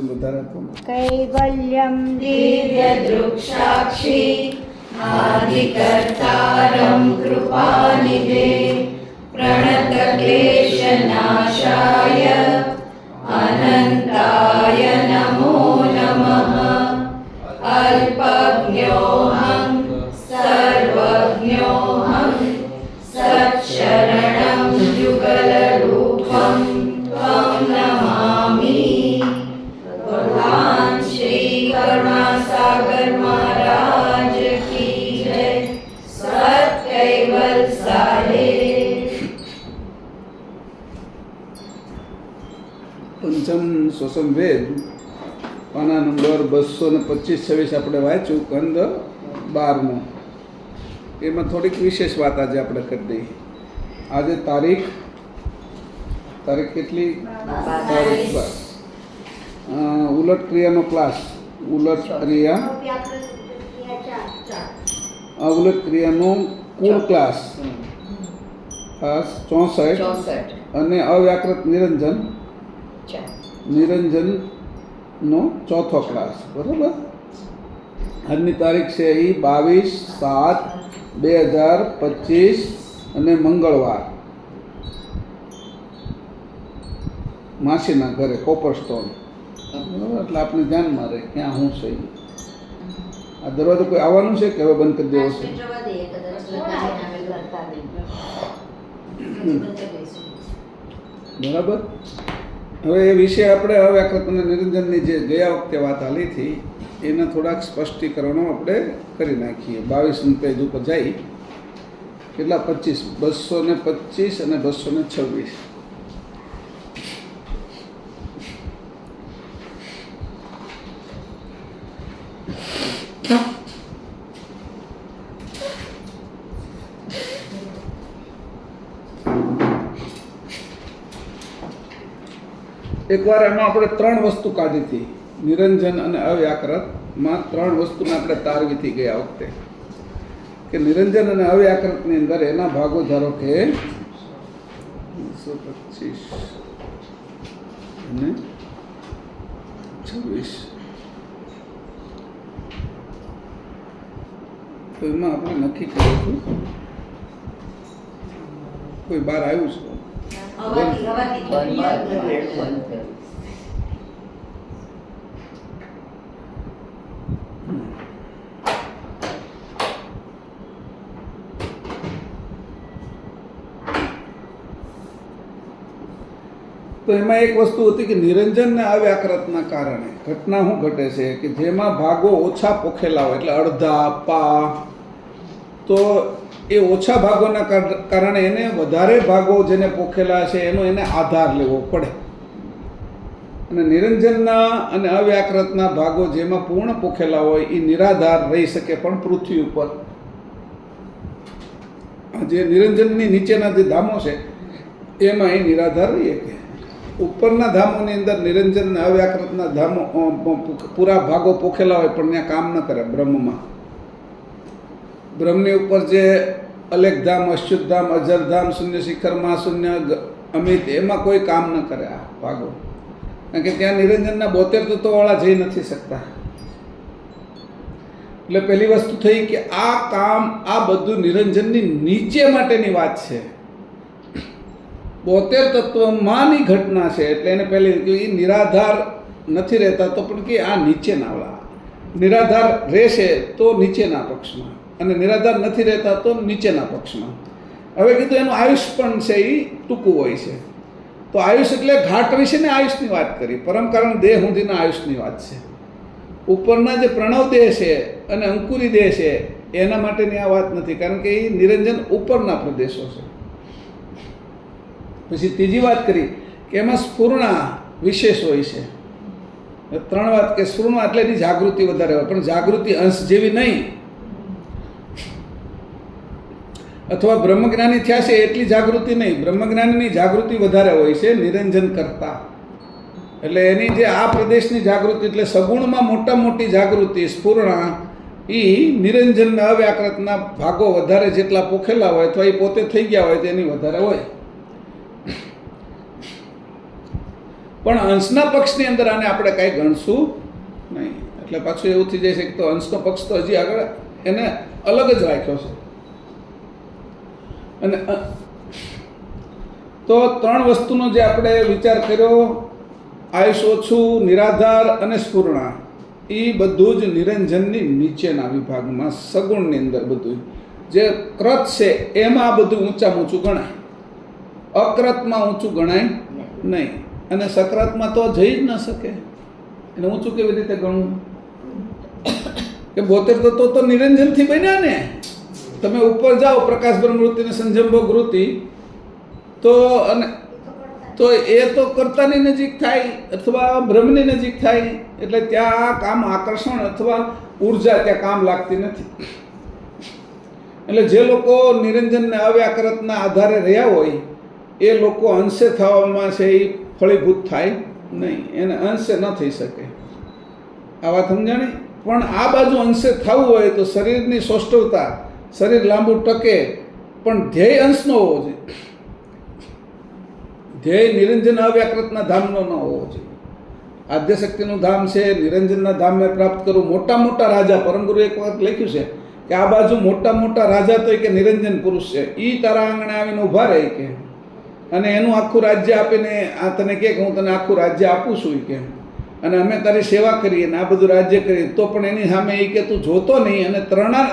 कैवल्यं दिव्यदृक्साक्षी आदिकर्तारं कृपानिधे प्रणतक्लेशनाशाय अनन्ताय नमो नमः। अल्पज्ञोऽहं सर्वज्ञोऽहं सत्शरणं युगलरूपं त्वं नमामि। भगवान श्री करुणासागर महाराज की जय। सत कैवल साहेब। પંચમ શ્વસન વેદ પાના નંબર 225-26 આપણે વાંચ્યું, કંદ 12. એમાં થોડીક વિશેષ વાત આજે આપણે કરી દઈએ. આજે તારીખ કેટલી? તારીખ 12. ઉલટ ક્રિયાનો ક્લાસ, ઉલટ ક્રિયાનો કુલ ક્લાસ 64 અને અવ્યાકૃત નિરંજનનો ચોથો ક્લાસ. બરાબર. આજની તારીખ છે એ 22/7/2025 અને મંગળવાર. માસીના ઘરે કોપરસ્ટોન. એટલે આપણે ધ્યાનમાં રહે ક્યાં શું છે. આ દરવાજો કોઈ આવવાનું છે કે હવે બંધ કરી દેવો છે? બરાબર. હવે એ વિશે આપણે અવ્યાકૃત અને નિરંજનની જે ગયા વખતે વાત હાલી હતી એના થોડાક સ્પષ્ટીકરણો આપણે કરી નાખીએ. 22 પેજ ઉપર જઈ કેટલા? 225 અને 226. એકવાર એમાં આપણે 3 વસ્તુ કાઢી હતી. નિરંજન અને અવ્યાકૃતમાં 3 વસ્તુને આપણે તારવી હતી ગયા વખતે, કે નિરંજન અને અવ્યાકૃતની અંદર એના ભાગો ધારો કે 225 અને 26. તો એમાં આપણે નક્કી કર્યું હતું. કોઈ બહાર આવ્યું છે? તો એમાં એક વસ્તુ હતી કે નિરંજન ને અવ્યાકૃતના કારણે ઘટના શું ઘટે છે કે જેમાં ભાગો ઓછા પોખેલા હોય, એટલે અડધા પા, તો એ ઓછા ભાગોના કારણે એને વધારે ભાગો જેને પોખેલા છે એનો એને આધાર લેવો પડે. અને નિરંજનના અને અવ્યાકૃતના ભાગો જેમાં પૂર્ણ પોખેલા હોય એ નિરાધાર રહી શકે પણ પૃથ્વી ઉપર. જે નિરંજનની નીચેના જે ધામો છે એમાં એ નિરાધાર રહી શકે. ઉપરના ધામોની અંદર નિરંજન અને અવ્યાકૃતના ધામો પૂરા ભાગો પોખેલા હોય પણ ત્યાં કામ ન કરે. બ્રહ્મની ઉપર જે અલેખધામ, અચ્યુતધામ, અજરધામ, શૂન્ય શિખર, મહાશૂન્ય, અમિત, એમાં કોઈ કામ ન કરે આ ભાગો. કારણ કે ત્યાં નિરંજનના 72 તત્વોવાળા જઈ નથી શકતા. એટલે પહેલી વસ્તુ થઈ કે આ બધું નિરંજનની નીચે માટેની વાત છે. 72 તત્વમાંની ઘટના છે. એટલે એને પહેલી એ નિરાધાર નથી રહેતા, તો પણ કે આ નીચેના નિરાધાર રહેશે તો નીચેના પક્ષમાં, અને નિરાધાર નથી રહેતા તો નીચેના પક્ષમાં. હવે કીધું એનું આયુષ પણ છે એ ટૂંકું હોય છે. તો આયુષ એટલે ઘાટ વિશેની આયુષની વાત કરી. પરમકારણ દેહ સુધીના આયુષની વાત છે. ઉપરના જે પ્રણવ દેહ છે અને અંકુરી દેહ છે એના માટેની આ વાત નથી, કારણ કે એ નિરંજન ઉપરના પ્રદેશો છે. પછી ત્રીજી વાત કરી કે એમાં સ્ફૂર્ણા વિશેષ હોય છે. 3 વાત કે સ્ફૂર્ણા એટલે એની જાગૃતિ વધારે હોય, પણ જાગૃતિ અંશ જેવી નહીં. અથવા બ્રહ્મજ્ઞાની થયા છે એટલી જાગૃતિ નહીં. બ્રહ્મજ્ઞાનીની જાગૃતિ વધારે હોય છે નિરંજન કરતા. એટલે એની જે આ પ્રદેશની જાગૃતિ, એટલે સગુણમાં મોટી જાગૃતિ સ્ફૂર્ણા, એ નિરંજનના અવ્યાકૃતના ભાગો વધારે જેટલા પોખેલા હોય અથવા એ પોતે થઈ ગયા હોય તેની વધારે હોય. પણ અંશના પક્ષની અંદર આને આપણે કાંઈ ગણશું નહીં. એટલે પાછું એવું થઈ જાય છે કે તો અંશનો પક્ષ તો હજી આગળ એને અલગ જ રાખ્યો છે. અને તો ત્રણ વસ્તુનો જે આપણે વિચાર કર્યો, આયુષ ઓછું, નિરાધાર અને સ્ફૂર્ણા, એ બધું જ નિરંજનની નીચેના વિભાગમાં સગુણની અંદર બધું જે કૃત છે એમાં આ બધું ઊંચામાં ઊંચું ગણાય, અકૃતમાં ઊંચું ગણાય નહીં. અને સકૃતમાં તો જઈ જ ન શકે, એને ઊંચું કેવી રીતે ગણવું? કે 72 તત્વો તો નિરંજનથી બન્યા ને. તમે ઉપર જાઓ પ્રકાશ બ્રહ્મવૃત્તિ ને સંજંભોગ વૃત્તિ, તો અને તો એ તો કર્તાની નજીક થાય અથવા બ્રહ્મની નજીક થાય, એટલે ત્યાં કામ આકર્ષણ અથવા ઉર્જા ત્યાં કામ લાગતી નથી. એટલે જે લોકો નિરંજનને અવ્યાકૃતના આધારે રહ્યા હોય એ લોકો અંશે થવામાં છે એ ફળીભૂત થાય નહીં, એને અંશે ન થઈ શકે. આ વાત સમજાણી? પણ આ બાજુ અંશે થવું હોય તો શરીરની સૌષ્ઠવતા, શરીર લાંબુ ટકે, પણ ધ્યેય અંશનો હોવો જોઈએ. ધ્યેય નિરંજન અવ્યાકૃતના ધામનો ન હોવો જોઈએ. આદ્યશક્તિનું ધામ છે, નિરંજનના ધામને પ્રાપ્ત કરવું. મોટા મોટા રાજા, પરમગુરુ એક વખત લખ્યું છે કે આ બાજુ મોટા મોટા રાજા તો કે નિરંજન પુરુષ છે, એ તારા આંગણે આવીને ઊભા રહે કે, અને એનું આખું રાજ્ય આપીને આ તને કે હું તને આખું રાજ્ય આપું છું કે, અને અમે તારી સેવા કરીએ ને આ બધું રાજ્ય કરીએ, તો પણ એની સામે એ કે તું જોતો નહીં અને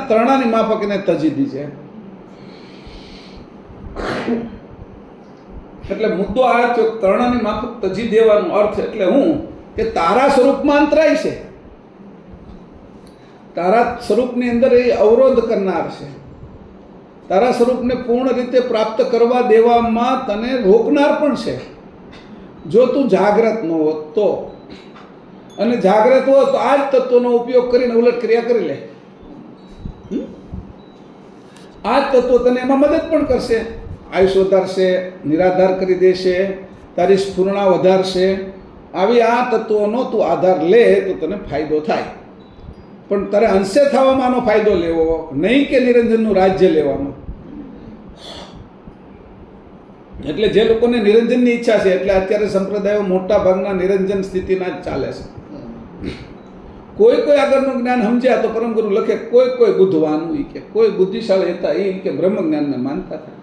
ત્રણાની માફક એને તજી દીજે. એટલે મુદ્દો આ છે, ત્રણાની માફક તજી દેવાનો અર્થ એટલે હું કે તારા સ્વરૂપમાં અંતરાય છે, તારા સ્વરૂપની અંદર એ અવરોધ કરનાર છે, તારા સ્વરૂપને પૂર્ણ રીતે પ્રાપ્ત કરવા દેવામાં તને રોકનાર પણ છે. જો તું જાગ્રત ન હોત તો, અને જાગ્રત હો તો આ જ તત્વોનો ઉપયોગ કરીને ઉલટ ક્રિયા કરી લે. આ જ તત્વો તને એમાં મદદ પણ કરશે, આયુષ વધારશે, નિરાધાર કરી દેશે, તારી સ્ફૂર્ણા વધારશે. આવી આ તત્વોનો તું આધાર લે તો તને ફાયદો થાય. પણ તારે અંશે થવામાં આનો ફાયદો લેવો, નહીં કે નિરંજનનું રાજ્ય લેવામાં. એટલે જે લોકોને નિરંજનની ઈચ્છા છે, એટલે અત્યારે સંપ્રદાયો મોટા ભાગના નિરંજન સ્થિતિના જ ચાલે છે. કોઈ કોઈ આગળનું જ્ઞાન સમજ્યા તો પરમગુરુ લખે કોઈ બુદ્ધવાનું કે કોઈ બુદ્ધિશાળી હતા એ કે બ્રહ્મ જ્ઞાનને માનતા હતા.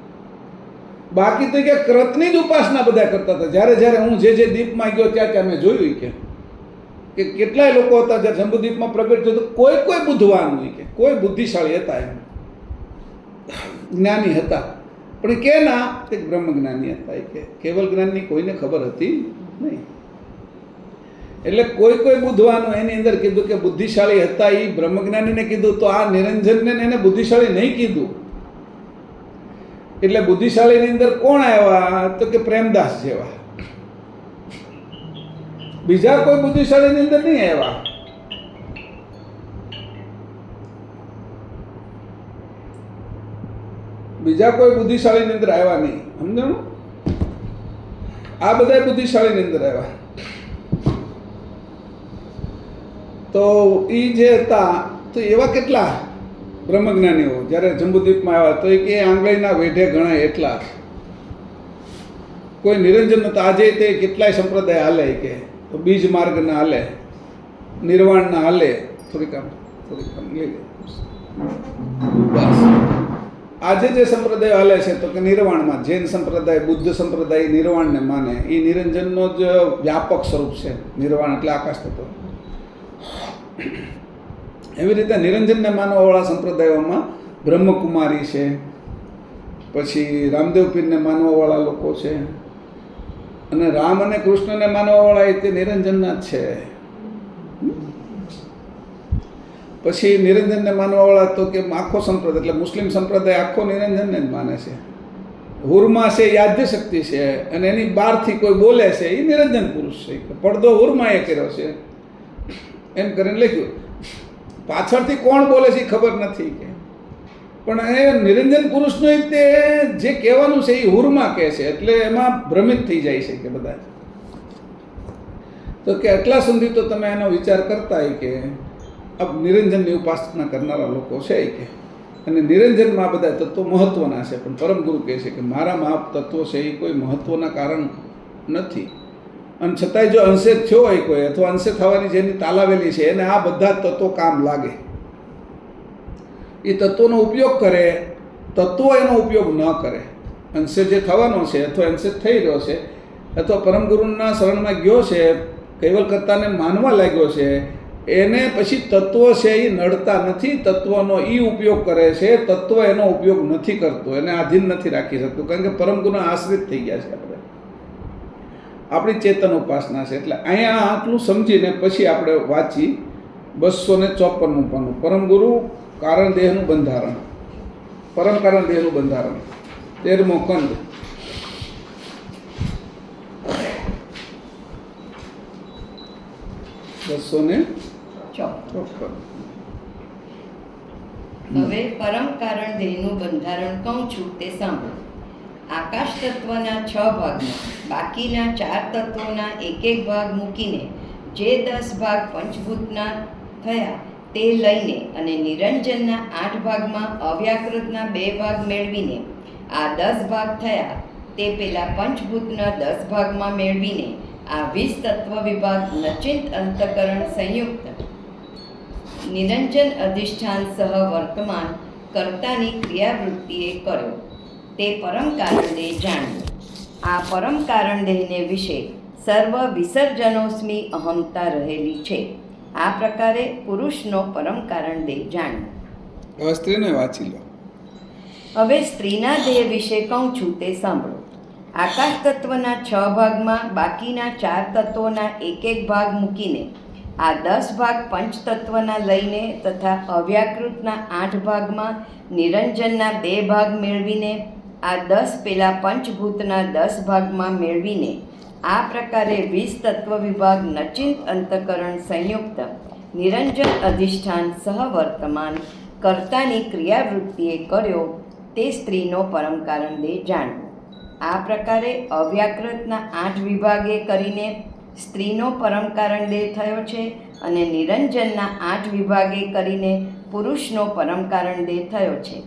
બાકી તો કે કૃતની જ ઉપાસના બધા કરતા હતા. જ્યારે હું જે દીપમાં ગયો ત્યાં મેં જોયું કે કેટલાય લોકો હતા જ્યારે જંબુદ્વીપમાં પ્રગટ થયું તો કોઈ બુદ્ધવાનું કે કોઈ બુદ્ધિશાળી હતા, એમ જ્ઞાની હતા, પણ કે ના તે બ્રહ્મ જ્ઞાની હતા, કે કેવલ જ્ઞાનની કોઈને ખબર હતી નહીં. એટલે કોઈ બુદ્ધવાનું એની અંદર કીધું કે બુદ્ધિશાળી હતા, એ બ્રહ્મ જ્ઞાનીને કીધું, તો આ નિરંજનને એને બુદ્ધિશાળી નહીં કીધું. એટલે બુદ્ધિશાળીની અંદર કોણ આવ્યા તો કે પ્રેમદાસ જેવા, બીજા કોઈ બુદ્ધિશાળીની અંદર નહીં આવ્યા. બીજા કોઈ બુદ્ધિશાળીની અંદર આવ્યા નહીં. સમજાણું? આ બધા બુદ્ધિશાળીની અંદર આવ્યા. તો એ જે હતા તો એવા કેટલા બ્રહ્મજ્ઞાનીઓ જ્યારે જંબુદ્વીપમાં આવ્યા તો એ આંગળીના વેઢે ગણાય એટલા. કોઈ નિરંજન નતા. આજે તે કેટલાય સંપ્રદાય હાલે કે તો બીજ માર્ગના હાલે, નિર્વાણના હાલે. થોડીક આમ લઈ લે બસ. આજે જે સંપ્રદાય હાલે છે તો કે નિર્વાણમાં, જૈન સંપ્રદાય, બુદ્ધ સંપ્રદાય નિર્વાણને માને. એ નિરંજનનો જ વ્યાપક સ્વરૂપ છે. નિર્વાણ એટલે આકાશ તત્વ. એવી રીતે નિરંજનને માનવાવાળા સંપ્રદાયોમાં બ્રહ્મકુમારી છે, પછી રામદેવ પીરને માનવાવાળા લોકો છે, અને રામ અને કૃષ્ણને માનવાવાળા એ તે નિરંજનના જ છે. પછી નિરંજનને માનવાવાળા તો કે આખો સંપ્રદાય એટલે મુસ્લિમ સંપ્રદાય આખો નિરંજનને જ માને છે. હુરમાં છે એ આદ્યશક્તિ છે, અને એની બહારથી કોઈ બોલે છે એ નિરંજન પુરુષ છે. પડદો હુરમાએ કર્યો છે એમ કરીને લખ્યું. પાછળથી કોણ બોલે છે એ ખબર નથી કે, પણ એ નિરંજન પુરુષનું તે જે કહેવાનું છે એ હુરમાં કહે છે, એટલે એમાં ભ્રમિત થઈ જાય છે કે બધા. તો કે એટલા સુધી તો તમે એનો વિચાર કરતા હોય કે આ નિરંજનની ઉપાસના કરનારા લોકો છે કે, અને નિરંજનમાં બધા તત્વો મહત્વના છે, પણ પરમગુરુ કહે છે કે મારામાં આ તત્વો છે એ કોઈ મહત્વના કારણ નથી. અને છતાંય જો અંશે થયો હોય કોઈ અથવા અંશે થવાની જેની તાલાવેલી છે એને આ બધા તત્વો કામ લાગે. એ તત્વોનો ઉપયોગ કરે, તત્વો એનો ઉપયોગ ન કરે. અંશે જે થવાનો છે અથવા અંશે થઈ રહ્યો છે અથવા પરમગુરુના શરણમાં ગયો છે, કૈવલ્યકર્તાને માનવા લાગ્યો છે, એને પછી તત્વો છે એ નડતા નથી. તત્વનો એ ઉપયોગ કરે છે, તત્વ એનો ઉપયોગ નથી કરતો, એને આધીન નથી રાખી શકતું, કારણ કે પરમગુરુના આશ્રિત થઈ ગયા છે. આપણે આપણી ચેતન ઉપાસના છે. એટલે અહીંયા આટલું સમજીને પછી આપણે વાંચી 254 પાનું, પરમગુરુ કારણ દેહનું બંધારણ, પરમ કારણ દેહનું બંધારણ, 13મો ખંડ. હવે પરમ કારણ દેહનું બંધારણ કહું છું તે સાંભળો. આકાશ તત્વના 6 ભાગમાં બાકીના 4 તત્વોના એક ભાગ મૂકીને જે 10 ભાગ પંચભૂતના થયા તે લઈને અને નિરંજનના 8 ભાગમાં અવ્યાકૃતના 2 ભાગ મેળવીને આ 10 ભાગ થયા તે પેલા પંચભૂતના 10 ભાગમાં મેળવીને આ 20 તત્વ વિભાગ નચિંત અંતકરણ સંયુક્ત નિરંજન અધિષ્ઠાન સહ વર્તમાન કર્તાની ક્રિયાવૃત્તિએ કર્યો તે પરમ કારણ દેહ જાણ્યું. આ પરમ કારણ દેહને વિશે સર્વ વિસર્જનોસ્મી અહમતા રહેલી છે. આ પ્રકારે પુરુષનો પરમ કારણ દેહ જાણ્યો. હવે સ્ત્રીને વાંચી લો. હવે સ્ત્રીના દેહ વિશે કહું છું તે સાંભળો. આકાશ તત્વના 6 ભાગમાં બાકીના 4 તત્વોના એક ભાગ મૂકીને આ 10 ભાગ પંચતત્વના લઈને તથા અવ્યાકૃતના 8 ભાગમાં નિરંજનના 2 ભાગ મેળવીને આ 10 પેલા પંચભૂતના 10 ભાગમાં મેળવીને આ પ્રકારે 20 તત્વ વિભાગ નચિંત અંતકરણ સંયુક્ત નિરંજન અધિષ્ઠાન સહ વર્તમાન કર્તાની ક્રિયાવૃત્તિએ કર્યો તે સ્ત્રીનો પરમ કારણ દેહ જાણવો. આ પ્રકારે અવ્યાકૃતના 8 વિભાગે કરીને સ્ત્રીનો પરમ કારણ દેહ થયો છે અને નિરંજનના 8 વિભાગે કરીને પુરુષનો પરમ કારણ દેહ થયો છે.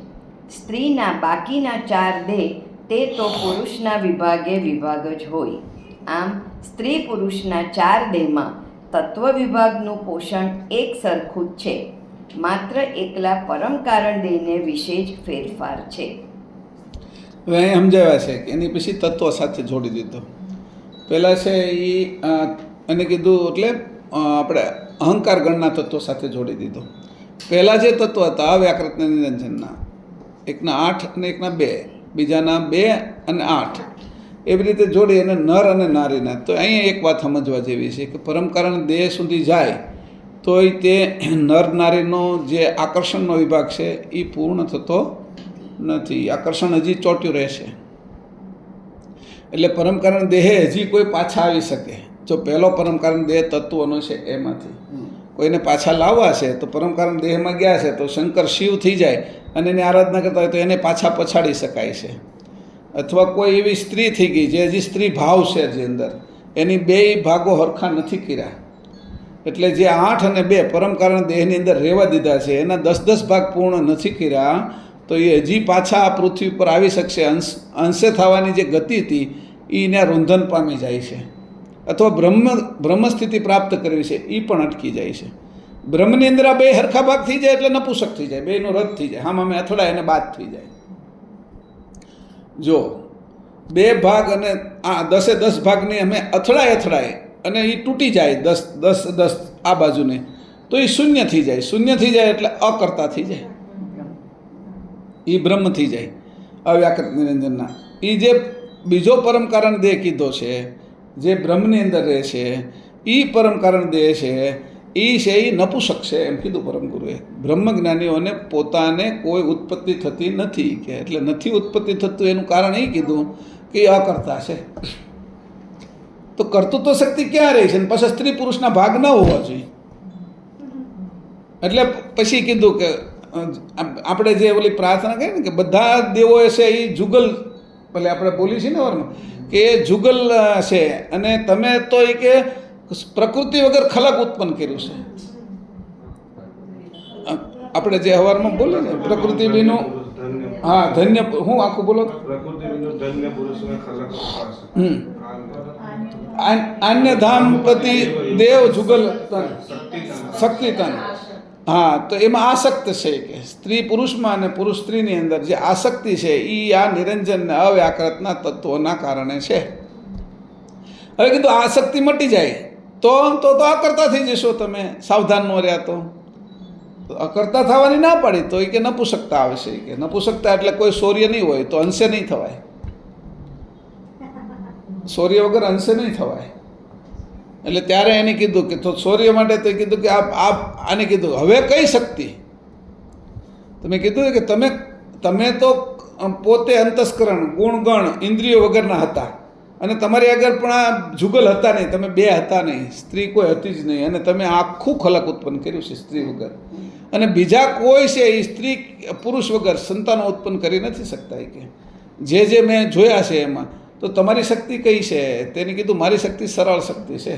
સ્ત્રીના બાકીના 4 દેહ તે તો પુરુષના વિભાગે વિભાગ જ હોય. આમ સ્ત્રી પુરુષના 4 દેહમાં તત્વ વિભાગનું પોષણ એક સરખું જ છે, માત્ર એકલા પરમ કારણ દેહને વિશે જ ફેરફાર છે. હવે અહીં સમજાવ્યા છે કે એની પછી તત્વ સાથે જોડી દીધો. પહેલાં છે એ એને કીધું એટલે આપણે અહંકાર ગણના તત્વો સાથે જોડી દીધો. પહેલાં જે તત્વ હતા અવ્યાકૃતના નિરંજનના, એકના 8 અને એકના 2, બીજાના 2 અને 8, એવી રીતે જોડી અને નર અને નારીના. તો અહીંયા એક વાત સમજવા જેવી છે કે પરમકારણ દેહ સુધી જાય તોય તે નર નારીનો જે આકર્ષણનો વિભાગ છે એ પૂર્ણ થતો નથી. આકર્ષણ હજી ચોટ્યું રહેશે. એટલે પરમકારણ દેહે હજી કોઈ પાછા આવી શકે. જો પહેલો પરમકારણ દેહ તત્વનો છે એમાંથી કોઈને પાછા લાવવા છે તો પરમકારણ દેહમાં ગયા છે તો શંકર શિવ થઈ જાય અને એની આરાધના કરતા હોય તો એને પાછા પછાડી શકાય છે. અથવા કોઈ એવી સ્ત્રી થઈ ગઈ જે હજી સ્ત્રી ભાવ છે જે અંદર, એની 2 ભાગો હરખા નથી કર્યા, એટલે જે 8 અને 2 પરમકારણ દેહની અંદર રહેવા દીધા છે એના 10-10 ભાગ પૂર્ણ નથી કર્યા તો એ હજી પાછા આ પૃથ્વી પર આવી શકશે. અંશે થવાની જે ગતિ હતી એને રૂંધન પામી જાય છે. અથવા બ્રહ્મસ્થિતિ પ્રાપ્ત કરવી છે એ પણ અટકી જાય છે. બ્રહ્મની અંદર આ 2 હરખા ભાગ થઈ જાય એટલે નપુસક થઈ જાય, 2નો રદ થઈ જાય, આમ અમે અથડાય અને બાદ થઈ જાય. જો 2 ભાગ અને આ 10 ભાગની અમે અથડાય અને એ તૂટી જાય 10 આ બાજુને તો એ શૂન્ય થઈ જાય. શૂન્ય થઈ જાય એટલે અકર્તા થઈ જાય, એ બ્રહ્મ થઈ જાય અવ્યાકૃત નિરંજનના. એ જે બીજો પરમકારણ દેહ કીધો છે જે બ્રહ્મની અંદર રહે છે એ પરમકારણ દેહ છે એ નપુસક છે એમ કીધું પરમગુરુએ. બ્રહ્મજ્ઞાનીઓને પોતાને કોઈ ઉત્પત્તિ થતી નથી કે એટલે નથી ઉત્પત્તિ થતું એનું કારણ એ કીધું કે એ અકર્તા છે. તો કર્તૃત્વ શક્તિ ક્યાં રહી છે? પછી સ્ત્રી પુરુષના ભાગ ન હોવા જોઈએ. એટલે પછી કીધું કે આપણે જે ઓલી પ્રાર્થના કહીએ ને કે બધા દેવો છે એ જુગલ, ભલે આપણે બોલી છીએ ને વારમાં કે એ જુગલ છે અને તમે તો એ કે પ્રકૃતિ વગર ખલક ઉત્પન્ન કર્યું છે. આપણે જે હવારમાં બોલીએ ને પ્રકૃતિ વિનું, હા ધન્ય, હું આખું બોલો અન્ય ધામપતિ દેવ જુગલ તન શક્તિ તન. હા, તો એમાં આસક્ત છે કે સ્ત્રી પુરુષમાં અને પુરુષ સ્ત્રીની અંદર જે આસક્તિ છે એ આ નિરંજન અવ્યાકૃતના તત્વોના કારણે છે. હવે કીધું આસક્તિ મટી જાય તો અકર્તા થઈ જશો તમે, સાવધાન ન રહ્યા તો. અકર્તા થવાની ના પાડી તો એ કે નપુસકતા આવશે, કે નપુસકતા એટલે કોઈ શૌર્ય નહીં હોય તો અંશે નહીં થવાય, શૌર્ય વગર અંશે નહીં થવાય. એટલે ત્યારે એને કીધું કે તો શૌર્ય માટે તો કીધું કે આને કીધું હવે કઈ શક્તિ તમે કીધું કે તમે તો પોતે અંતસ્કરણ ગુણગણ ઇન્દ્રિયો વગરના હતા અને તમારી આગળ પણ આ જુગલ હતા નહીં, તમે બે હતા નહીં, સ્ત્રી કોઈ હતી જ નહીં, અને તમે આખું ખલક ઉત્પન્ન કર્યું છે સ્ત્રી વગર. અને બીજા કોઈ છે એ સ્ત્રી પુરુષ વગર સંતાનો ઉત્પન્ન કરી નથી શકતા. કે જે મેં જોયા છે એમાં તો તમારી શક્તિ કઈ છે? તેને કીધું મારી શક્તિ સરળ શક્તિ છે.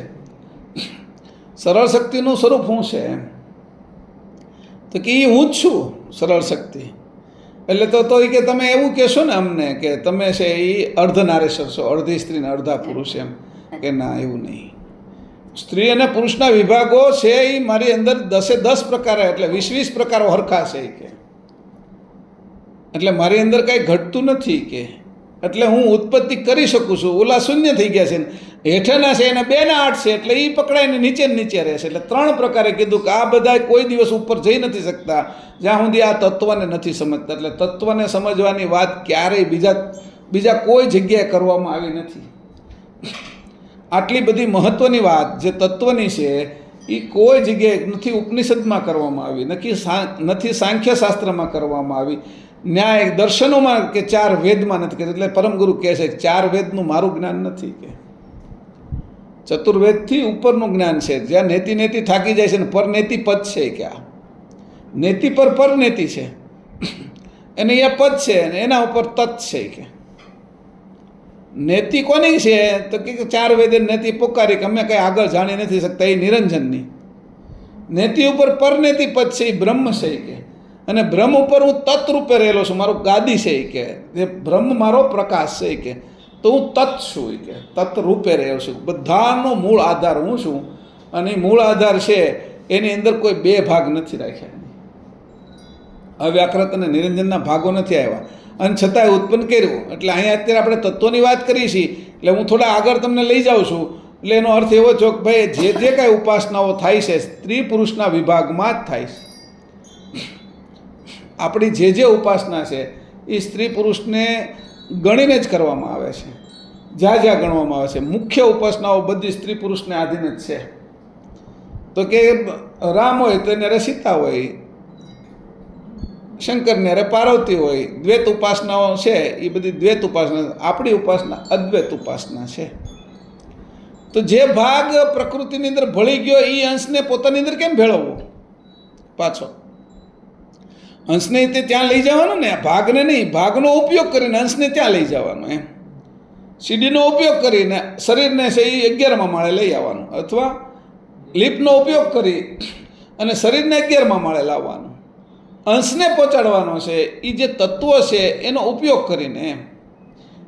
સરળ શક્તિનું સ્વરૂપ શું છે? તો કે એ હું જ છું સરળ શક્તિ. એટલે તો એ કે તમે એવું કહેશો ને અમને કે તમે છે એ અર્ધનારેશ્વર છો, અડધી સ્ત્રી ને અડધા પુરુષ, એમ કે ના એવું નહીં. સ્ત્રી અને પુરુષના વિભાગો છે એ મારી અંદર 10 પ્રકાર એટલે 20 પ્રકારો હરખા છે કે એટલે મારી અંદર કાંઈ ઘટતું નથી કે એટલે હું ઉત્પત્તિ કરી શકું છું. ઓલા શૂન્ય થઈ ગયા છે, હેઠળના છે એને 2 ના 8 છે એટલે એ પકડાઈને નીચે નીચે રહેશે. એટલે 3 પ્રકારે કીધું કે આ બધા કોઈ દિવસ ઉપર જઈ નથી શકતા જ્યાં સુધી આ તત્વને નથી સમજતા. એટલે તત્વને સમજવાની વાત ક્યારેય બીજા કોઈ જગ્યાએ કરવામાં આવી નથી. આટલી બધી મહત્ત્વની વાત જે તત્વની છે એ કોઈ જગ્યાએ નથી ઉપનિષદમાં કરવામાં આવી, નથી સાંખ્યશાસ્ત્રમાં કરવામાં આવી, ન્યાય દર્શનોમાં કે 4 વેદમાં નથી કહેતા. એટલે પરમગુરુ કહે છે કે 4 વેદનું મારું જ્ઞાન નથી, કે ચતુર્વેદથી ઉપરનું જ્ઞાન છે. જ્યાં નેતિ થાકી જાય છે ને પરનેતિ પદ છે, કે આ નેતિ પર પરનેતિ છે અને એ પદ છે અને એના ઉપર તત્ છે. કે નેતિ કોની છે? તો કે 4 વેદે નેતિ પોકારી કે અમે કંઈ આગળ જાણી નથી શકતા, એ નિરંજનની. નેતિ ઉપર પરનેતિ પદ છે, એ બ્રહ્મ છે. કે અને બ્રહ્મ ઉપર હું તત્ રૂપે રહેલો છું, મારો ગાદી છે. કે જે બ્રહ્મ મારો પ્રકાશ છે, કે તો હું તત્ છું, કે તત્ રૂપે રહ્યો છું. બધાનો મૂળ આધાર હું છું અને મૂળ આધાર છે એની અંદર કોઈ 2 ભાગ નથી રાખ્યા. અવ્યાકૃત અને નિરંજનના ભાગો નથી આવ્યા અને છતાંય ઉત્પન્ન કર્યું. એટલે અહીંયા અત્યારે આપણે તત્વોની વાત કરી છીએ એટલે હું થોડા આગળ તમને લઈ જાઉં છું. એટલે એનો અર્થ એવો છો કે ભાઈ જે કાંઈ ઉપાસનાઓ થાય છે સ્ત્રી પુરુષના વિભાગમાં જ થાય છે. આપણી જે ઉપાસના છે એ સ્ત્રી પુરુષને ગણીને જ કરવામાં આવે છે. જ્યાં ગણવામાં આવે છે મુખ્ય ઉપાસનાઓ બધી સ્ત્રી પુરુષને આધીન જ છે. તો કે રામ હોય તો એને સીતા હોય, શંકરને અરે પાર્વતી હોય. દ્વૈત ઉપાસનાઓ છે એ બધી દ્વૈત ઉપાસના. આપણી ઉપાસના અદ્વૈત ઉપાસના છે. તો જે ભાગ પ્રકૃતિની અંદર ભળી ગયો એ અંશને પોતાની અંદર કેમ ભેળવવો? પાછો અંશને તે ત્યાં લઈ જવાનો ને, ભાગને નહીં, ભાગનો ઉપયોગ કરીને અંશને ત્યાં લઈ જવાનો. એમ સીડીનો ઉપયોગ કરીને શરીરને છે એ 11મા માળે લઈ આવવાનું, અથવા લિફ્ટનો ઉપયોગ કરી અને શરીરને 11મા માળે લાવવાનું. અંશને પહોંચાડવાનો છે એ જે તત્વ છે એનો ઉપયોગ કરીને. એમ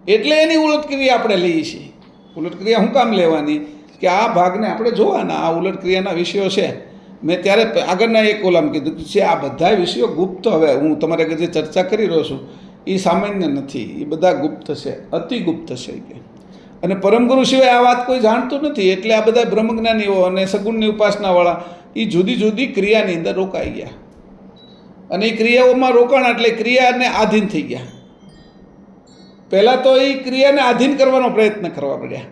એટલે એની ઉલટક્રિયા આપણે લઈએ છીએ. ઉલટક્રિયા શું કામ લેવાની? કે આ ભાગને આપણે જોવાના, આ ઉલટક્રિયાના વિષયો છે. મેં ત્યારે આગળના એક ઓલામાં કીધું કે આ બધા વિષયો ગુપ્ત, હવે હું તમારે જે ચર્ચા કરી રહ્યો છું એ સામાન્ય નથી, એ બધા ગુપ્ત છે, અતિ ગુપ્ત છે. કે અને પરમગુરુ સિવાય આ વાત કોઈ જાણતું નથી. એટલે આ બધા બ્રહ્મજ્ઞાનીઓ અને સગુણની ઉપાસનાવાળા એ જુદી જુદી ક્રિયાની અંદર રોકાઈ ગયા અને એ ક્રિયાઓમાં રોકાણ એટલે ક્રિયાને આધીન થઈ ગયા. પહેલાં તો એ ક્રિયાને આધીન કરવાનો પ્રયત્ન કરવા પડ્યા.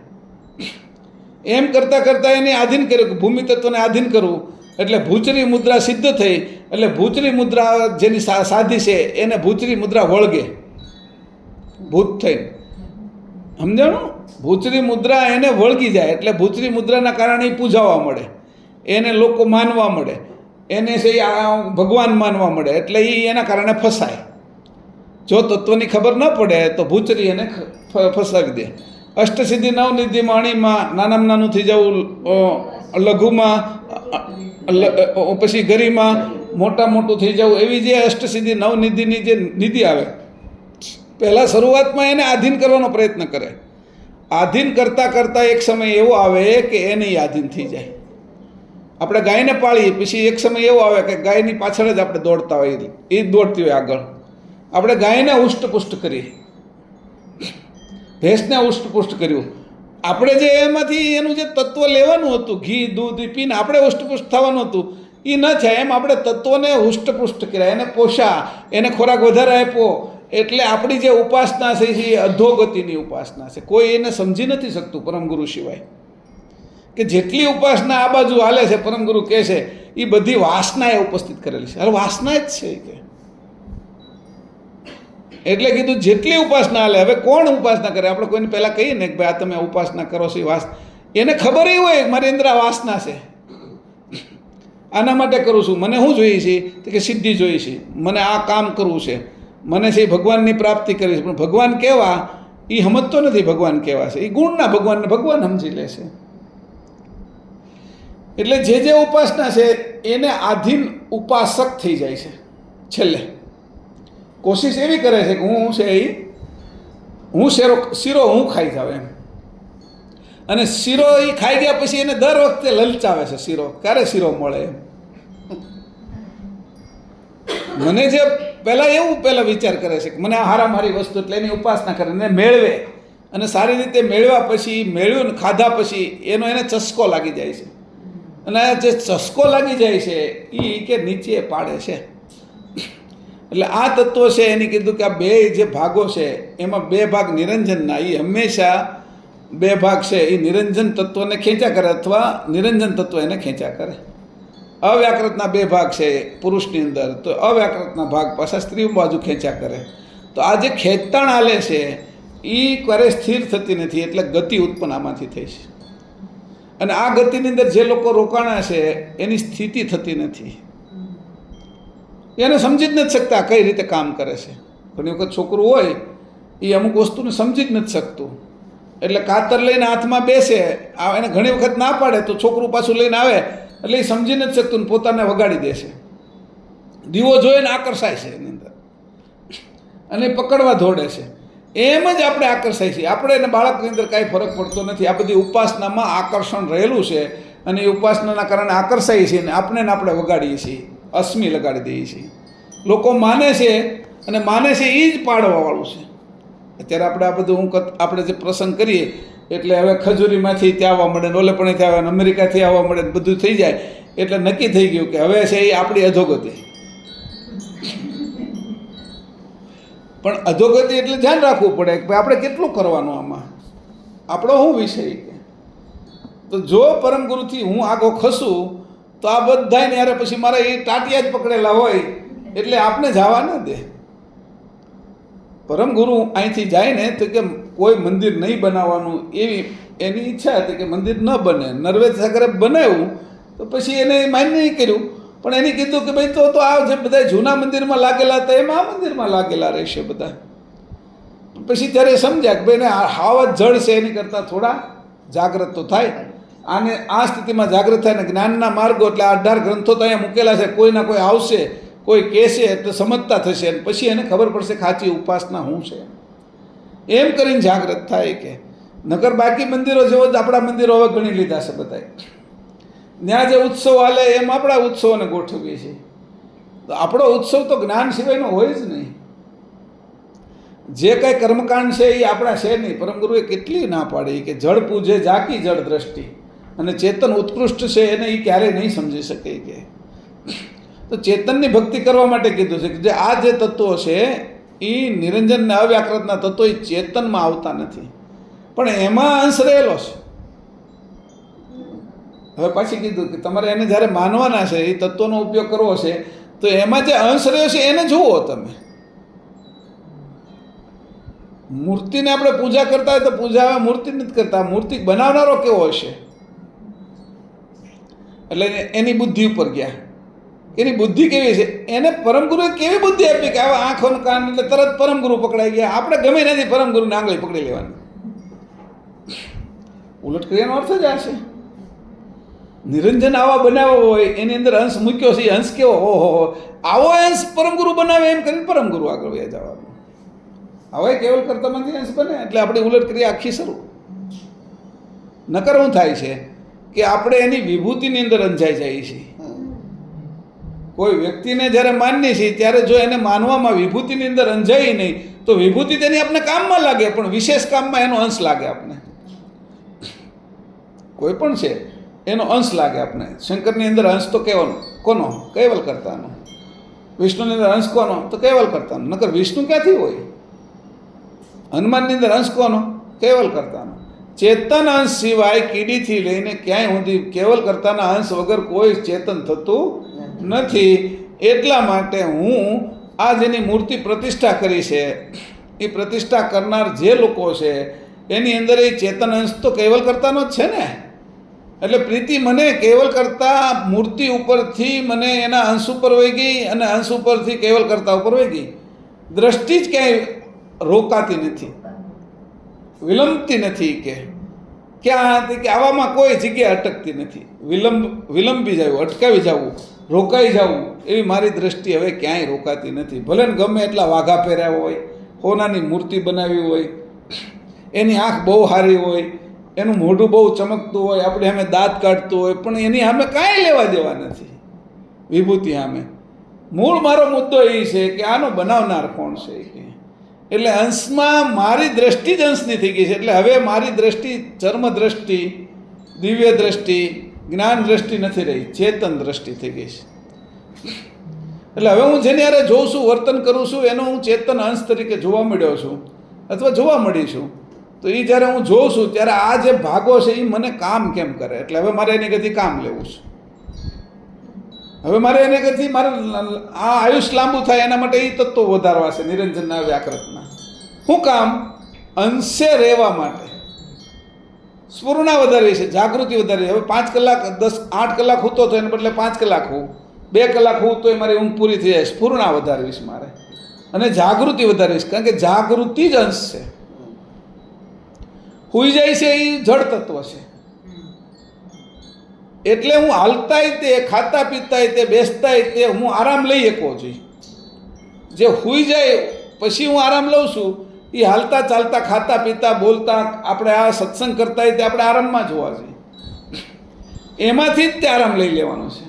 એમ કરતાં કરતાં એને આધીન કર્યું કે ભૂમિ તત્વને આધીન કરવું. એટલે ભૂચરી મુદ્રા સિદ્ધ થઈ. એટલે ભૂચરી મુદ્રા જેની સાધી છે એને ભૂચરી મુદ્રા વળગે, ભૂત થઈને. સમજાણું? ભૂચરી મુદ્રા એને વળગી જાય એટલે ભૂચરી મુદ્રાના કારણે એ પૂજાવા મળે, એને લોકો માનવા મળે, એને છે ભગવાન માનવા મળે. એટલે એ એના કારણે ફસાય. જો તત્વની ખબર ન પડે તો ભૂચરી એને ફસાવી દે. અષ્ટસિદ્ધિ નવનિધિમાં અણીમાં નાનામાં નાનું થઈ જવું, લઘુમાં પછી ગરીમાં મોટું થઈ જવું, એવી જે અષ્ટસિદ્ધિ નવનિધિની જે નિધિ આવે પહેલાં શરૂઆતમાં એને આધીન કરવાનો પ્રયત્ન કરે આધીન કરતાં કરતાં એક સમય એવો આવે કે એને આધીન થઈ જાય. આપણે ગાયને પાળીએ પછી એક સમય એવો આવે કે ગાયની પાછળ જ આપણે દોડતા હોઈએ, એ જ દોડતી હોય આગળ. આપણે ગાયને ઉષ્ટપુષ્ટ કરીએ, ભેંસને ઉષ્ટપુષ્ટ કર્યું. આપણે જે એમાંથી એનું જે તત્વ લેવાનું હતું, ઘી દૂધ પીને આપણે ઉષ્ટપુષ્ટ થવાનું હતું, એ ન થાય. એમ આપણે તત્વને હુષ્ટપુષ્ટ કર્યા, એને પોષા, એને ખોરાક વધારે આપ્યો. એટલે આપણી જે ઉપાસના છે એ અધોગતિની ઉપાસના છે. કોઈ એને સમજી નથી શકતું પરમગુરુ સિવાય, કે જેટલી ઉપાસના આ બાજુ હાલે છે પરમગુરુ કહે છે એ બધી વાસનાએ ઉપસ્થિત કરેલી છે. હવે વાસના જ છે કે એટલે કીધું જેટલી ઉપાસના હાલે. હવે કોણ ઉપાસના કરે? આપણે કોઈને પહેલાં કહીએ ને કે ભાઈ આ તમે ઉપાસના કરો છો, એને ખબર એ હોય મારી અંદર આ વાસના છે, આના માટે કરું છું, મને શું જોઈએ છે કે સિદ્ધિ જોઈએ છે, મને આ કામ કરવું છે, મને છે ભગવાનની પ્રાપ્તિ કરવી છે. પણ ભગવાન કેવા એ સમજતો નથી. ભગવાન કેવા છે એ ગુણના ભગવાનને ભગવાન સમજી લે છે. એટલે જે ઉપાસના છે એને આધીન ઉપાસક થઈ જાય છે. છેલ્લે કોશિશ એવી કરે છે કે હું છે એ હું શીરો હું ખાઈ જાઉં એમ. અને શીરો એ ખાઈ ગયા પછી એને દર વખતે લલચાવે છે શીરો, ક્યારે શીરો મળે એમ. મને જે પહેલાં વિચાર કરે છે કે મને આ હારામારી વસ્તુ, એટલે એની ઉપાસના કરે ને મેળવે. અને સારી રીતે મેળવ્યા પછી, મેળવ્યું ને ખાધા પછી એને ચસ્કો લાગી જાય છે. અને જે ચસ્કો લાગી જાય છે એ કે નીચે પાડે છે. એટલે આ તત્વો છે એની કીધું કે આ બે જે ભાગો છે એમાં બે ભાગ નિરંજનના, એ હંમેશા બે ભાગ છે એ નિરંજન તત્વને ખેંચ્યા કરે અથવા નિરંજન તત્વ એને ખેંચ્યા કરે. અવ્યાકૃતના બે ભાગ છે પુરુષની અંદર, તો અવ્યાકૃતના ભાગ પાછા સ્ત્રી બાજુ ખેંચ્યા કરે. તો આ જે ખેંચાણ હાલે છે એ ક્યારે સ્થિર થતી નથી, એટલે ગતિ ઉત્પન્ન આમાંથી થઈ છે. અને આ ગતિની અંદર જે લોકો રોકાણા છે એની સ્થિતિ થતી નથી. એને સમજી જ નથી શકતા કઈ રીતે કામ કરે છે. ઘણી વખત છોકરું હોય એ અમુક વસ્તુને સમજી જ નથી શકતું, એટલે કાતર લઈને હાથમાં બેસે, એને ઘણી વખત ના પાડે તો છોકરું પાછું લઈને આવે, એટલે એ સમજી નથી શકતું ને પોતાને વગાડી દેશે. દીવો જોઈને આકર્ષાય છે એની અંદર અને પકડવા દોડે છે. એમ જ આપણે આકર્ષાય છીએ. આપણે એને બાળકની અંદર કાંઈ ફરક પડતો નથી. આ બધી ઉપાસનામાં આકર્ષણ રહેલું છે અને એ ઉપાસનાના કારણે આકર્ષાય છે ને આપણે વગાડીએ છીએ, અશ્મિ લગાડી દઈએ છીએ. લોકો માને છે અને માને છે એ જ પાડવાવાળું છે. અત્યારે આપણે આ બધું આપણે જે પ્રસંગ કરીએ એટલે હવે ખજૂરીમાંથી ત્યાં આવવા મળે, ઓલે પણ ત્યાં આવે, અમેરિકાથી આવવા મળે, બધું થઈ જાય. એટલે નક્કી થઈ ગયું કે હવે છે એ આપણી અધોગતિ. પણ અધોગતિ એટલે ધ્યાન રાખવું પડે કે ભાઈ આપણે કેટલું કરવાનું આમાં, આપણો શું વિષય કે. તો જો પરમગુરુથી હું આગો ખસું તો આ બધાને યારે પછી મારે એ ટાટિયા જ પકડેલા હોય એટલે આપને જવા ન દે. પરમગુરુ અહીંથી જાય ને તો કે કોઈ મંદિર નહીં બનાવવાનું, એવી એની ઈચ્છા હતી કે મંદિર ન બને. નરવેદ સાગરે બનાવ્યું તો પછી એને માન્ય નહીં કર્યું, પણ એને કીધું કે ભાઈ તો આ જે બધા જૂના મંદિરમાં લાગેલા હતા એમ આ મંદિરમાં લાગેલા રહેશે બધા. પછી ત્યારે સમજ્યા કે ભાઈ હાવ જ જળ છે, એની કરતાં થોડા જાગૃત તો થાય. આને આ સ્થિતિમાં જાગૃત થાય ને જ્ઞાનના માર્ગો એટલે 18 ગ્રંથો તો અહીંયા મૂકેલા છે, કોઈના કોઈ આવશે, કોઈ કહેશે તો સમજતા થશે અને પછી એને ખબર પડશે સાચી ઉપાસના શું છે. એમ કરીને જાગૃત થાય કે નકર બાકી મંદિરો જેવો જ આપણા મંદિરો હવે ગણી લીધા છે બધાએ. ત્યાં જે ઉત્સવ હાલે એમ આપણા ઉત્સવોને ગોઠવીએ છીએ. તો આપણો ઉત્સવ તો જ્ઞાન સિવાયનો હોય જ નહીં. જે કાંઈ કર્મકાંડ છે એ આપણા છે નહીં. પરમગુરુએ કેટલી ના પાડી કે જળ પૂજે જાકી જળ દ્રષ્ટિ, અને ચેતન ઉત્કૃષ્ટ છે એને એ ક્યારેય નહીં સમજી શકે કે. તો ચેતનની ભક્તિ કરવા માટે કીધું છે કે જે આ જે તત્વો છે એ નિરંજનને અવ્યાકૃતના તત્વો એ ચેતનમાં આવતા નથી, પણ એમાં અંશ રહેલો છે. હવે પાછી કીધું કે તમારે એને જ્યારે માનવાના છે, એ તત્વોનો ઉપયોગ કરવો છે, તો એમાં જે અંશ રહ્યો છે એને જુઓ તમે. મૂર્તિને આપણે પૂજા કરતા હોય તો પૂજા મૂર્તિ નથી કરતા, મૂર્તિ બનાવનારો કેવો હશે. એટલે એની બુદ્ધિ ઉપર ગયા. એની બુદ્ધિ કેવી છે, એને પરમગુરુએ કેવી બુદ્ધિ આપી કે આવા આંખોનું કાન એટલે તરત પરમગુરુ પકડાઈ ગયા. આપણે ગમે નથી પરમગુરુને આંગળી પકડી લેવાની. ઉલટ ક્રિયાનો અર્થ જ આ છે. નિરંજન આવા બનાવવો હોય, એની અંદર અંશ મૂક્યો છે, અંશ કેવો, ઓહો આવો અંશ પરમગુરુ બનાવે એમ કરીને પરમગુરુ આગળ વયા જવાનું. હવે કેવલ કર્તામાંથી અંશ બને એટલે આપણી ઉલટ ક્રિયા આખી શરૂ. નકર શું થાય છે કે આપણે એની વિભૂતિની અંદર અંજાઈ જઈએ છીએ. કોઈ વ્યક્તિને જ્યારે માનીએ છીએ ત્યારે જો એને માનવામાં વિભૂતિની અંદર અંજાઈ નહીં તો વિભૂતિ તેની આપણે કામમાં લાગે, પણ વિશેષ કામમાં એનો અંશ લાગે. આપણે કોઈ પણ છે એનો અંશ લાગે. આપણે શંકરની અંદર અંશ તો કેવલ કોનો? કૈવલ કરતાનો. વિષ્ણુની અંદર અંશ કોનો? તો કૈવલ કરતાનો. નકર વિષ્ણુ ક્યાંથી હોય? હનુમાનની અંદર અંશ કોનો? કૈવલ કરતાનો. ચેતન અંશ સિવાય કીડીથી લઈને ક્યાંય સુધી કેવલ કરતાના અંશ વગર કોઈ ચેતન થતું નથી. એટલા માટે હું આ જેની મૂર્તિ પ્રતિષ્ઠા કરી છે એ પ્રતિષ્ઠા કરનાર જે લોકો છે એની અંદર એ ચેતન અંશ તો કેવલ કરતાનો જ છે ને. એટલે પ્રીતિ મને કેવલ કરતા મૂર્તિ ઉપરથી મને એના અંશ ઉપર વહી ગઈ અને અંશ ઉપરથી કેવલ કરતા ઉપર વહી ગઈ. દ્રષ્ટિ જ ક્યાંય રોકાતી નથી, વિલંબતી નથી. કે ક્યાં હતી કે આવામાં કોઈ જગ્યાએ અટકતી નથી. વિલંબી જવું, અટકાવી જવું, રોકાઈ જવું એવી મારી દ્રષ્ટિ હવે ક્યાંય રોકાતી નથી. ભલે ને ગમે એટલા વાઘા પહેર્યા હોય, હોનાની મૂર્તિ બનાવી હોય, એની આંખ બહુ સારી હોય, એનું મોઢું બહુ ચમકતું હોય, આપણે સામે દાંત કાઢતું હોય, પણ એની સામે કાંઈ લેવા દેવા નથી વિભૂતિ સામે. મૂળ મારો મુદ્દો એ છે કે આનો બનાવનાર કોણ છે. કે એટલે અંશમાં મારી દ્રષ્ટિ જ અંશની થઈ ગઈ છે. એટલે હવે મારી દ્રષ્ટિ ચર્મ દ્રષ્ટિ, દિવ્ય દ્રષ્ટિ, જ્ઞાન દ્રષ્ટિ નથી રહી, ચેતન દ્રષ્ટિ થઈ ગઈ છે. એટલે હવે હું જેની હારે જોઉં છું, વર્તન કરું છું, એનો હું ચેતન અંશ તરીકે જોવા મળ્યો છું અથવા જોવા મળી છું. તો એ જ્યારે હું જોઉં છું ત્યારે આ જે ભાગો છે એ મને કામ કેમ કરે. એટલે હવે મારે એની ગતિ કામ લેવું છે. હવે મારે એને કથી મારે આ આયુષ લાંબુ થાય એના માટે એ તત્વો વધારવા છે નિરંજનના વ્યાકૃતના. શું કામ? અંશે રહેવા માટે સ્ફુરણા વધારવી છે, જાગૃતિ વધારવી. હવે 5 કલાક 8 કલાક હૂતો તો એને બદલે 5 કલાક હું, 2 કલાક હું તો એ મારી ઊંઘ પૂરી થઈ જાય. સ્ફુરણા વધારવીશ મારે અને જાગૃતિ વધારવીશ. કારણ કે જાગૃતિ જ અંશ છે. હુઈ જાય છે એ જળ તત્વ છે. એટલે હું હાલતાય તે, ખાતા પીતાય તે, બેસતાય તે હું આરામ લઈ શકવો જોઈએ. જે હુઈ જાય પછી હું આરામ લઉં છું એ હાલતા ચાલતા, ખાતા પીતા, બોલતા, આપણે આ સત્સંગ કરતા તે આપણે આરામમાં જોવા જોઈએ. એમાંથી જ તે આરામ લઈ લેવાનો છે.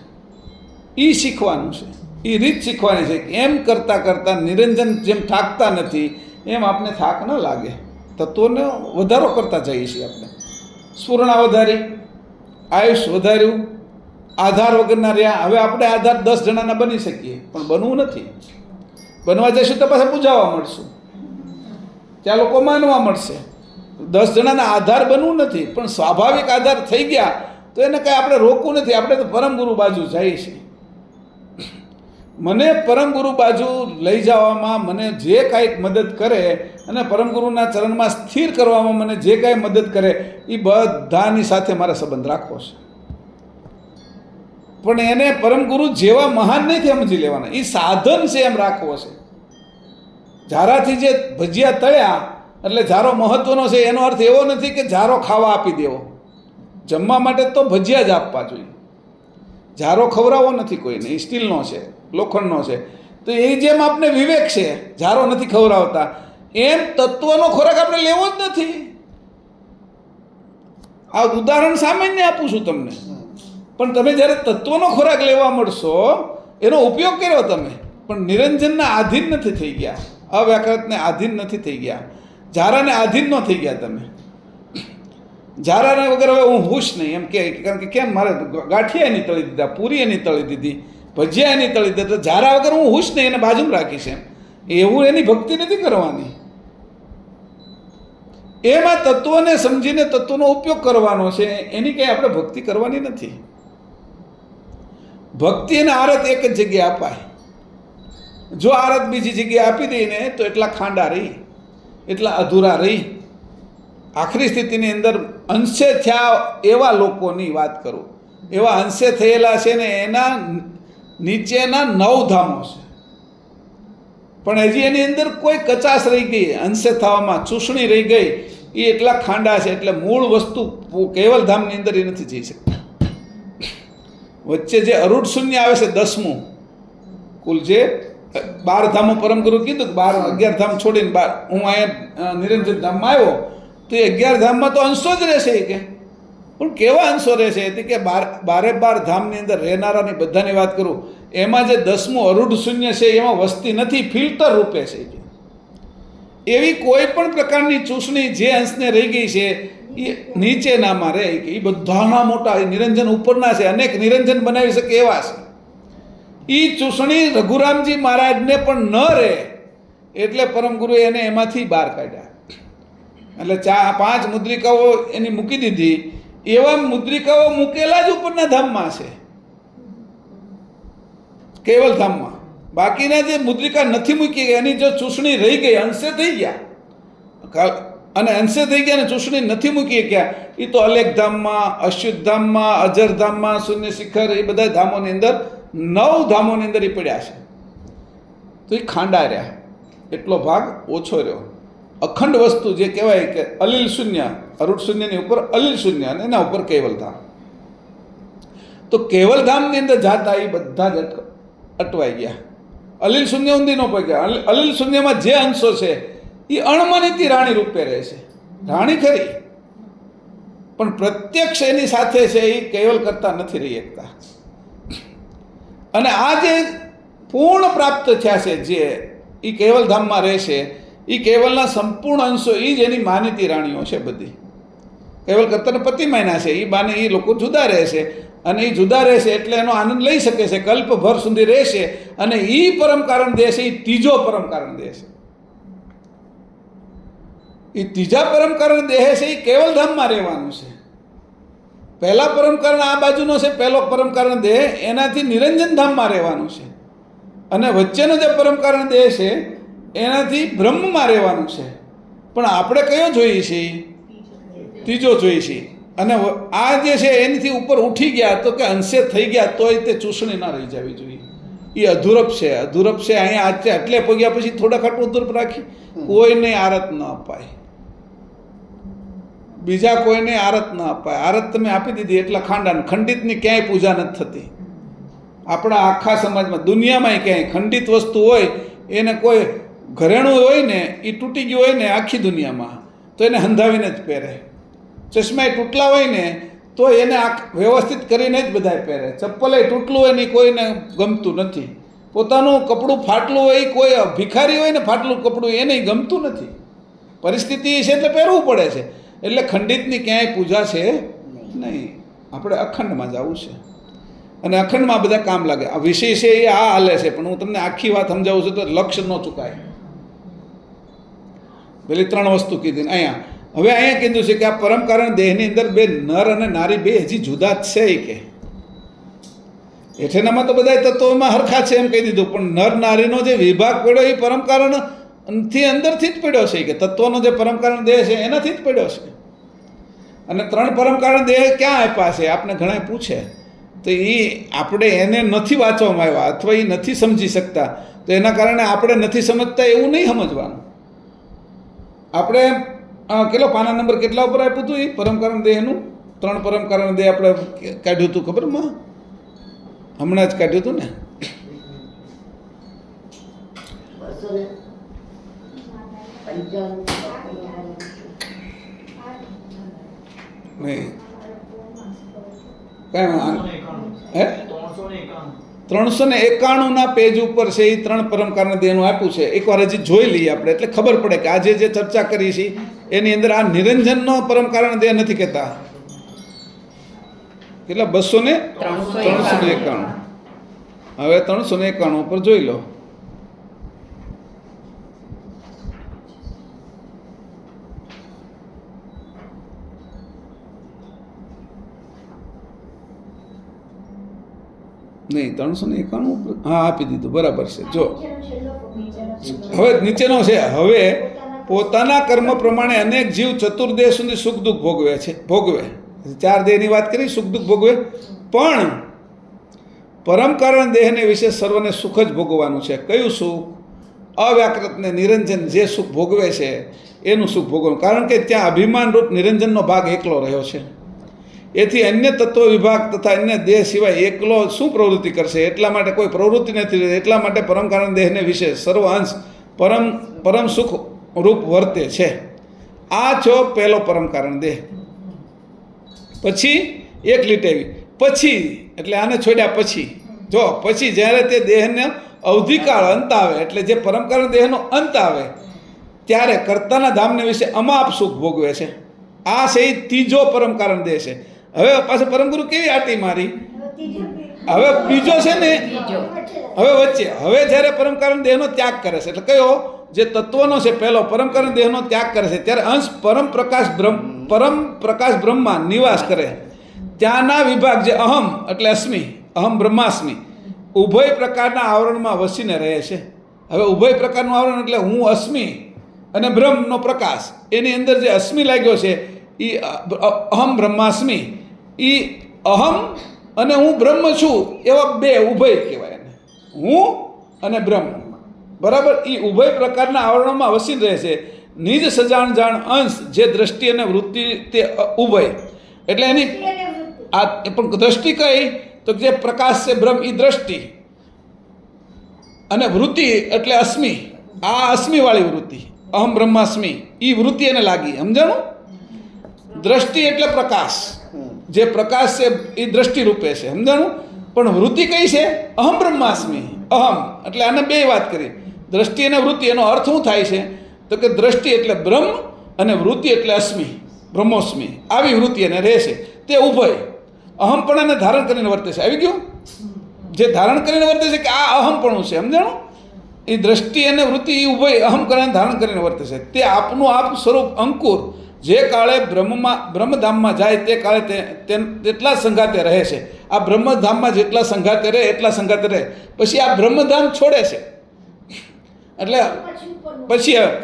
એ શીખવાનું છે, એ રીત શીખવાની છે. એમ કરતાં કરતાં નિરંજન જેમ થાકતા નથી એમ આપણે થાક ન લાગે. તત્વોને વધારો કરતા જઈએ છીએ આપણે. સ્ફુરણા વધારી, આયુષ વધાર્યું, આધાર વગરના રહ્યા. હવે આપણે આધાર 10 જણાના બની શકીએ પણ બનવું નથી. બનવા જઈશું તો પાછા પૂજાવા મળશું, ત્યાં લોકો માનવા મળશે. 10 જણાના આધાર બનવું નથી પણ સ્વાભાવિક આધાર થઈ ગયા તો એને કાંઈ આપણે રોકવું નથી. આપણે તો પરમ ગુરુ બાજુ જઈએ છીએ. મને પરમ ગુરુ બાજુ લઈ જવામાં મને જે કાંઈક મદદ કરે અને પરમ ગુરુના ચરણમાં સ્થિર કરવામાં મને જે કાંઈ મદદ કરે એ બધાની સાથે મારે સંબંધ રાખવો છે. પણ એને પરમ ગુરુ જેવા મહાન નથી સમજી લેવાના, એ સાધન છે એમ રાખવો છે. ઝારાથી જે ભજીયા તળ્યા એટલે ઝારો મહત્વનો છે એનો અર્થ એવો નથી કે ઝારો ખાવા આપી દેવો. જમવા માટે તો ભજીયા જ આપવા જોઈએ. ઝારો ખવડાવવો નથી કોઈને, એ સ્ટીલનો છે, લોખંડનો છે. તો એ જેમ આપણે વિવેક છે, ઝારો નથી ખવડાવતા, એમ તત્વનો ખોરાક આપણે લેવો જ નથી. આ ઉદાહરણ સામાન્ય આપું છું તમને. પણ તમે જ્યારે તત્વનો ખોરાક લેવા મળશો એનો ઉપયોગ કર્યો તમે, પણ નિરંજનના આધીન નથી થઈ ગયા, અવ્યાકૃતને આધીન નથી થઈ ગયા, ઝારાને આધીન ન થઈ ગયા તમે. ઝારાને વગર હવે હું હુશ નહીં એમ કે, કારણ કે કેમ મારે ગાંઠિયા એની તળી દીધા, પૂરી એની તળી દીધી, ભજીયા એની તળી દીધા, ઝારા વગર હું હુશ નહીં, એને બાજુમાં રાખીશ એમ. એવું એની ભક્તિ નથી કરવાની. એમાં તત્વને સમજીને તત્વનો ઉપયોગ કરવાનો છે, એની કંઈ આપણે ભક્તિ કરવાની નથી. ભક્તિ અને આરત એક જ જગ્યાએ અપાય. જો આરત બીજી જગ્યાએ આપી દઈને તો એટલા ખાંડા રહી, એટલા અધૂરા રહી. આખરી સ્થિતિની અંદર અંશે થયા એવા લોકોની વાત કરું, એવા અંશે થયેલા છે ને એના નીચેના 9 ધામો છે. પણ હજી એની અંદર કોઈ કચાશ રહી ગઈ, અંશે થવામાં ચૂસણી રહી ગઈ, એ એટલા ખાંડા છે. એટલે મૂળ વસ્તુ કેવલ ધામની અંદર એ નથી જઈ શકતા. વચ્ચે જે અરૂઢ શૂન્ય આવે છે 10મું, કુલ જે 12 ધામો પરમ ગુરુ કીધું કે 11 ધામ છોડીને હું અહીંયા નિરંજન ધામમાં આવ્યો તો એ 11 ધામમાં તો અંશો જ રહેશે. કે પણ કેવા અંશો રહે છે એટલે કે બારે બાર ધામની અંદર રહેનારાની બધાની વાત કરું, એમાં જે 10મું અરૂઢ શૂન્ય છે એમાં વસ્તી નથી, ફિલ્ટર રૂપે છે. એવી કોઈ પણ પ્રકારની ચૂસણી જે અંશને રહી ગઈ છે એ નીચેનામાં રહે કે એ બધાના મોટા, એ નિરંજન ઉપરના છે, અનેક નિરંજન બનાવી શકે એવા છે. એ ચૂસણી રઘુરામજી મહારાજને પણ ન રહે એટલે પરમ ગુરુએ એને એમાંથી બહાર કાઢ્યા. એટલે 5 મુદ્રિકાઓ એની મૂકી દીધી. એવા મુદ્રિકાઓ મૂકેલા જ ઉપરના ધામમાં છે, કેવલ ધામમાં. બાકીના જે મુદ્રિકા નથી મૂકી ગઈ એની જો ચૂસણી રહી ગઈ, અંશે થઈ ગયા, અને અંશે થઈ ગયા અને ચૂસણી નથી મૂકી ગયા, એ તો અલેખ ધામમાં, અચ્યુત ધામમાં, અજર ધામમાં, શૂન્ય શિખર, એ બધા ધામોની અંદર 9 ધામોની અંદર એ પડ્યા છે. તો એ ખાંડા રહ્યા, એટલો ભાગ ઓછો રહ્યો. અખંડ વસ્તુ જે કહેવાય કે અલીલ શૂન્ય, અરૂઢ શૂન્યની ઉપર અલીલ શૂન્ય અને એના ઉપર કેવલ ધામ. તો કેવલ ધામની અંદર જાતા એ બધા જ અટવાઈ ગયા. અલીલ શૂન્ય ઊંધી ન પગ્યા. અલીલ શૂન્યમાં જે અંશો છે એ અણમાનિતી રાણી રૂપે રહે છે. રાણી ખરી, પણ પ્રત્યક્ષ એની સાથે છે એ કેવલ કરતા નથી રહી શકતા. અને આ જે પૂર્ણ પ્રાપ્ત થયા છે જે એ કેવલ ધામમાં રહેશે, એ કેવલના સંપૂર્ણ અંશો એ જ એની માનીતી રાણીઓ છે બધી. કેવલ કરતાને પતિ માયના છે, એ બાને એ લોકો જુદા રહેશે, અને એ જુદા રહેશે એટલે એનો આનંદ લઈ શકે છે, કલ્પભર સુધી રહેશે. અને એ પરમ કારણ દેહ છે, એ ત્રીજો પરમ કારણ દેહ છે. એ ત્રીજા પરમ કારણ દેહ છે એ કેવલ ધામમાં રહેવાનું છે. પહેલા પરમ કારણ આ બાજુનો છે, પહેલો પરમ કારણ દેહ એનાથી નિરંજન ધામમાં રહેવાનું છે. અને વચ્ચેનો જે પરમ કારણ દેહ છે એનાથી બ્રહ્મમાં રહેવાનું છે. પણ આપણે કયો જોઈએ છીએ? ત્રીજો જોઈએ છીએ. અને આ જે છે એનાથી ઉપર ઉઠી ગયા તો કે અંશે થઈ ગયા તોય તે ચૂસણી ના રહી જવી જોઈએ. એ અધૂરપ છે, અધૂરપ છે. અહીંયા આજે એટલે પગ્યા પછી થોડા ખાટું અધૂરપ રાખી, કોઈને આરત ન અપાય, બીજા કોઈને આરત ન અપાય. આરત તમે આપી દીધી એટલા ખાંડા. ખંડિતની ક્યાંય પૂજા નથી થતી આપણા આખા સમાજમાં, દુનિયામાં ક્યાંય. ખંડિત વસ્તુ હોય એને કોઈ ઘરેણું હોય ને એ તૂટી ગયું હોય ને આખી દુનિયામાં તો એને હંધાવીને જ પહેરે. ચશ્મા તૂટલા હોય ને તો એને વ્યવસ્થિત કરીને જ બધાય પહેરે. ચપ્પલે તૂટલું હોય ને કોઈને ગમતું નથી. પોતાનું કપડું ફાટલું હોય, કોઈ ભિખારી હોય ને ફાટલું કપડું એને ગમતું નથી. પરિસ્થિતિ છે એટલે પહેરવું પડે છે. એટલે ખંડિતની ક્યાંય પૂજા છે નહીં. આપણે અખંડમાં જવું છે, અને અખંડમાં બધા કામ લાગે. આ વિષય છે એ આ હાલે છે, પણ હું તમને આખી વાત સમજાવું છું તો લક્ષ્ય ન ચૂકાય. પેલી 3 વસ્તુ કીધી ને હવે અહીંયા કીધું છે કે આ પરમ કારણ દેહની અંદર 2 નર અને નારી 2 હજી જુદા જ છે. કે હેઠેનામાં તો બધા તત્વોમાં હરખા છે એમ કહી દીધું, પણ નર નારીનો જે વિભાગ પડ્યો એ પરમ કારણથી અંદરથી જ પડ્યો છે. કે તત્વનો જે પરમ કારણ દેહ છે એનાથી જ પડ્યો છે. અને 3 પરમ કારણ દેહ ક્યાં આપ્યા છે આપણે ઘણા પૂછે તો એ આપણે એને નથી વાંચવામાં આવ્યા અથવા એ નથી સમજી શકતા. તો એના કારણે આપણે નથી સમજતા એવું નહીં સમજવાનું. આપણે કેટલો પાના નંબર કેટલા ઉપર આપ્યું હતું એ પરમ કારણ દેહનું? 3 પરમ કારણ દેહ આપણે કાઢ્યું હતું, ખબર માં? હમણાં જ કાઢ્યું હતું ને. નહીં હે 391 પેજ ઉપર છે એ 3 પરમ કારણ દેહનું આપ્યું છે. એકવાર હજી જોઈ લઈએ આપણે એટલે ખબર પડે કે આજે જે ચર્ચા કરી છે એની અંદર આ નિરંજનનો પરમ કારણ દેહ નથી કહેતા. કેટલા? 391. હવે 391 ઉપર જોઈ લો. નહીં 391 ઉપર હા આપી દીધું, બરાબર છે. જો હવે નીચેનો છે, હવે પોતાના કર્મ પ્રમાણે અનેક જીવ ચતુર્દેહ સુધી સુખ દુઃખ ભોગવે છે. 4 દેહની વાત કરી, સુખ દુઃખ ભોગવે. પણ પરમ કારણ દેહને વિશે સર્વને સુખ જ ભોગવવાનું છે. કયું સુખ? અવ્યાકૃતને નિરંજન જે સુખ ભોગવે છે એનું સુખ ભોગવવાનું. કારણ કે ત્યાં અભિમાન રૂપ નિરંજનનો ભાગ એકલો રહ્યો છે. એથી અન્ય તત્વ વિભાગ તથા અન્ય દેહ સિવાય એકલો શું પ્રવૃત્તિ કરશે? એટલા માટે કોઈ પ્રવૃત્તિ નથી રહેતી. એટલા માટે પરમ કારણ દેહને વિશે સર્વ અંશ પરમ સુખ રૂપ વર્તે છે. આ છો પહેલો પરમ કારણ દેહ. પછી એક લીટેવી પછી એટલે આને છોડ્યા પછી જો પછી જ્યારે તે દેહને અવધિકાળ અંત આવે એટલે જે પરમકારણ દેહનો અંત આવે ત્યારે કર્તાના ધામને વિશે અમાપ સુખ ભોગવે છે. આ છે એ ત્રીજો પરમકારણ દેહ છે. હવે પાછો પરમગુરુ કેવી આટી મારી, હવે બીજો છે ને, હવે વચ્ચે હવે જ્યારે પરમકારણ દેહનો ત્યાગ કરે છે એટલે કયો જે તત્વનો છે પહેલો પરમકારણ દેહનો ત્યાગ કરે છે ત્યારે અંશ પરમ પ્રકાશ બ્રહ્મમાં નિવાસ કરે. ત્યાંના વિભાગ જે અહમ એટલે અસ્મિ, અહમ બ્રહ્માસ્મિ ઉભય પ્રકારના આવરણમાં વસીને રહે છે. હવે ઉભય પ્રકારનું આવરણ એટલે હું અસ્મિ અને બ્રહ્મનો પ્રકાશ, એની અંદર જે અસ્મિ લાગ્યો છે એ અહમ બ્રહ્માસ્મિ, એ અહમ અને હું બ્રહ્મ છું એવા બે ઉભય કહેવાય એને, હું અને બ્રહ્મ. બરાબર, એ ઉભય પ્રકારના આવરણોમાં વસીને રહે છે. નિજ સજાણ જાણ અંશ જે દ્રષ્ટિ અને વૃત્તિ તે ઉભય એટલે એની આ પણ દ્રષ્ટિ કઈ તો જે પ્રકાશ છે બ્રહ્મ એ દ્રષ્ટિ અને વૃત્તિ એટલે અસ્મિ, આ અસ્મિવાળી વૃત્તિ અહમ બ્રહ્માસ્મિ એ વૃત્તિ એને લાગી. સમજાણું? દ્રષ્ટિ એટલે પ્રકાશ, જે પ્રકાશ છે એ દ્રષ્ટિ રૂપે છે. સમજાણું? પણ વૃત્તિ કઈ છે? અહમ બ્રહ્માસ્મિ. અહમ એટલે આને બે વાત કરી, દ્રષ્ટિ અને વૃત્તિ. એનો અર્થ શું થાય છે તો કે દ્રષ્ટિ એટલે બ્રહ્મ અને વૃત્તિ એટલે અસ્મિ, બ્રહ્મોસ્મિ. આવી વૃત્તિ એને રહેશે તે ઉભય અહમપણાને ધારણ કરીને વર્તે છે. આવી ગયું? જે ધારણ કરીને વર્તે છે કે આ અહમપણું છે. સમજાણું? એ દ્રષ્ટિ અને વૃત્તિ એ ઉભય અહમપણાને ધારણ કરીને વર્તે છે. તે આપનું આપ સ્વરૂપ અંકુર જે કાળે બ્રહ્મધામમાં જાય તે કાળે તેટલા સંઘાતે રહે છે. આ બ્રહ્મધામમાં જેટલા સંઘાતે રહે એટલા સંઘાતે રહે. પછી આ બ્રહ્મધામ છોડે છે એટલે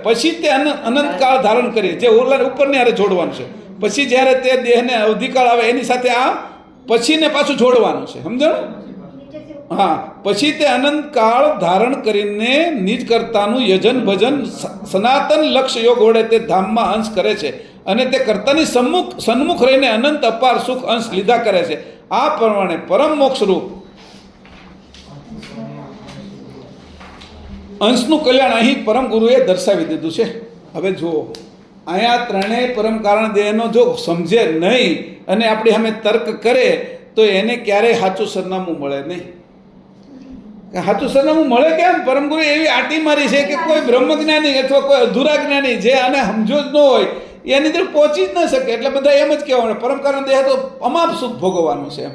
પછી તે અનંતકાળ ધારણ કરી, જે ઓલા ઉપરની હારે જોડવાનું છે. પછી જ્યારે તે દેહને અવધિકાળ આવે એની સાથે આ પછીને પાછું જોડવાનું છે. સમજાણું? હા, પછી તે અનંતકાળ ધારણ કરીને નિજ કર્તાનું યજન ભજન સનાતન લક્ષ્ય યોગ વડે તે ધામમાં અંશ કરે છે અને તે કર્તાની સન્મુખ રહીને અનંત અપાર સુખ અંશ લીધા કરે છે. આ પ્રમાણે પરમ મોક્ષ રૂપ અંશનું કલ્યાણ અહીં પરમ ગુરુએ દર્શાવી દીધું છે. હવે જુઓ, અહીંયા ત્રણેય પરમ કારણ દેહનો જો સમજે નહીં અને આપણે સામે તર્ક કરે તો એને ક્યારેય સાચું સરનામું મળે નહીં. સાચું સરનામું મળે કેમ? પરમગુરુ એવી આટી મારી છે કે કોઈ બ્રહ્મજ્ઞાની અથવા કોઈ અધૂરા જ્ઞાની જે આને સમજો જ ન હોય એની અંદર પહોંચી જ ન શકે. એટલે બધા એમ જ કહેવાનું પરમ કારણ દેહ તો અમાપ સુખ ભોગવવાનું છે.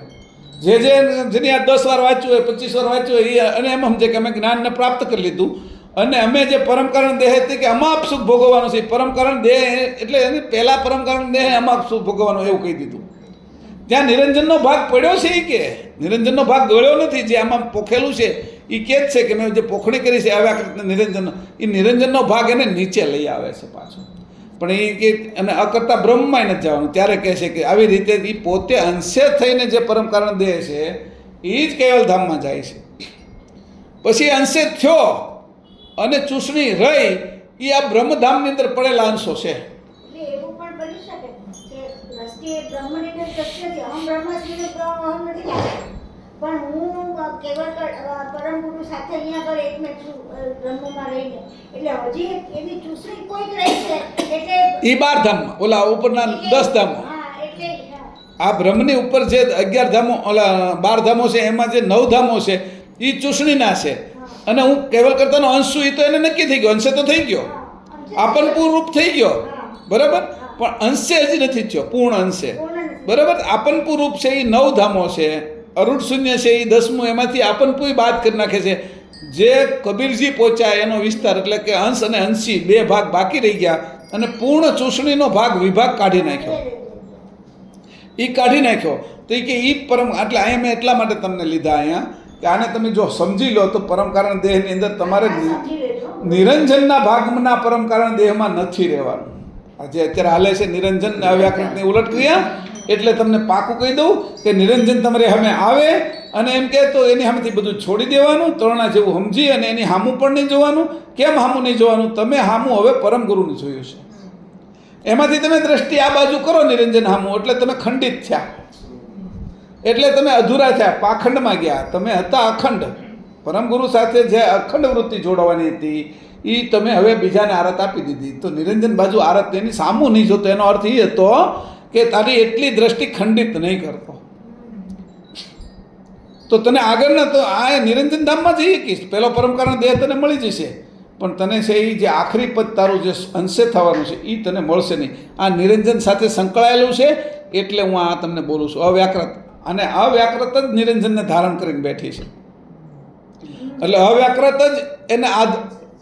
જેની આ 10 વાર વાંચ્યું હોય 25 વાર વાંચ્યું હોય અને એમ સમજે કે અમે જ્ઞાનને પ્રાપ્ત કરી લીધું અને અમે જે પરમકારણ દેહ હતી કે અમાપ સુખ ભોગવવાનું છે. પરમકારણ દેહ એટલે એની પહેલા પરમકારણ દેહ અમાપ સુખ ભોગવવાનું એવું કહી દીધું. ત્યાં નિરંજનનો ભાગ પડ્યો છે એ કે નિરંજનનો ભાગ ગળ્યો નથી. જે આમાં પોખેલું છે એ કે જ છે કે મેં જે પોખણી કરી છે આવ્યા કરતા નિરંજનનો, એ નિરંજનનો ભાગ એને નીચે લઈ આવે છે પાછો. પણ એ કે અને અકર્તા બ્રહ્મમાં નથી જવાનું. ત્યારે કહે છે કે આવી રીતે એ પોતે અંશે થઈને જે પરમકારણ દેહ છે એ જ કેવલધામમાં જાય છે. પછી અંશે થયો અને ચૂસણી રહી એ આ બ્રહ્મધામની અંદર પડેલા અંશો છે. એવું પણ બની શકે કે દ્રષ્ટિ બ્રહ્મની દ્રષ્ટિ નથી, અહમ બ્રહ્માસ્મિ અહમ નથી લાગતો. પણ હું કેવળ પરમ ગુરુ સાથે અહીંયા આગળ એક મેં બ્રહ્મમાં રહીને એટલે હજી એની ચૂસણી કોઈક રહી છે એટલે એ 12 ધામમાં ઓલા ઉપરના 10 ધામો. હા, એટલે આ બ્રહ્મની ઉપર જે 11 ધામો ઓલા 12 ધામો છે એમાં જે 9 ધામો છે એ ચૂસણીના છે. અને હું કેવલ કરતાનો અંશ છું એ તો એને નક્કી થઈ ગયો, અંશે તો થઈ ગયો, આપનપૂર રૂપ થઈ ગયો. બરાબર, પણ અંશે હજી નથી થયો, પૂર્ણ અંશે. બરાબર, આપનપૂર રૂપ છે એ 9 ધામો છે. અરૂઢ શૂન્ય છે એ 10મું, એમાંથી આપનપુય બાદ કરી નાખે છે. જે કબીરજી પહોંચ્યા એનો વિસ્તાર એટલે કે અંશ અને અંશી 2 ભાગ બાકી રહી ગયા અને પૂર્ણ ચૂસણીનો વિભાગ કાઢી નાખ્યો. એ કાઢી નાખ્યો તો એ કે એ પરમ એટલે અહીંયા મેં એટલા માટે તમને લીધા અહીંયા કે આને તમે જો સમજી લો તો પરમકારણ દેહની અંદર તમારે નિરંજનના ભાગના પરમકારણ દેહમાં નથી રહેવાનું. આજે અત્યારે હાલે છે નિરંજન અવ્યાકરણની ઉલટ ક્રિયા. એટલે તમને પાકું કહી દઉં કે નિરંજન તમારે સામે આવે અને એમ કહે તો એની સામેથી બધું છોડી દેવાનું, તરણા જેવું સમજી અને એની સામું પણ નહીં જોવાનું. કેમ સામું નહીં જોવાનું? તમે સામું હવે પરમ ગુરુને જોયું છે, એમાંથી તમે દ્રષ્ટિ આ બાજુ કરો નિરંજન સામું એટલે તમે ખંડિત થયા, એટલે તમે અધૂરા થયા, પાખંડમાં ગયા. તમે હતા અખંડ, પરમ ગુરુ સાથે જે અખંડ વૃત્તિ જોડવાની હતી એ તમે હવે બીજાને આરત આપી દીધી. તો નિરંજન બાજુ આરત એની સામું નહીં જોતો એનો અર્થ એ હતો કે તારી એટલી દ્રષ્ટિ ખંડિત નહીં કરતો. તો તને આગળના તો આ નિરંજન ધામમાં જઈએ કે પેલો પરમ કારણ દેહ તને મળી જશે, પણ તને છે એ જે આખરી પદ તારું જે અંશે થવાનું છે એ તને મળશે નહીં. આ નિરંજન સાથે સંકળાયેલું છે એટલે હું આ તમને બોલું છું. અવ્યાકૃત, અને અવ્યાકૃત જ નિરંજનને ધારણ કરીને બેઠી છે. એટલે અવ્યાકૃત જ એને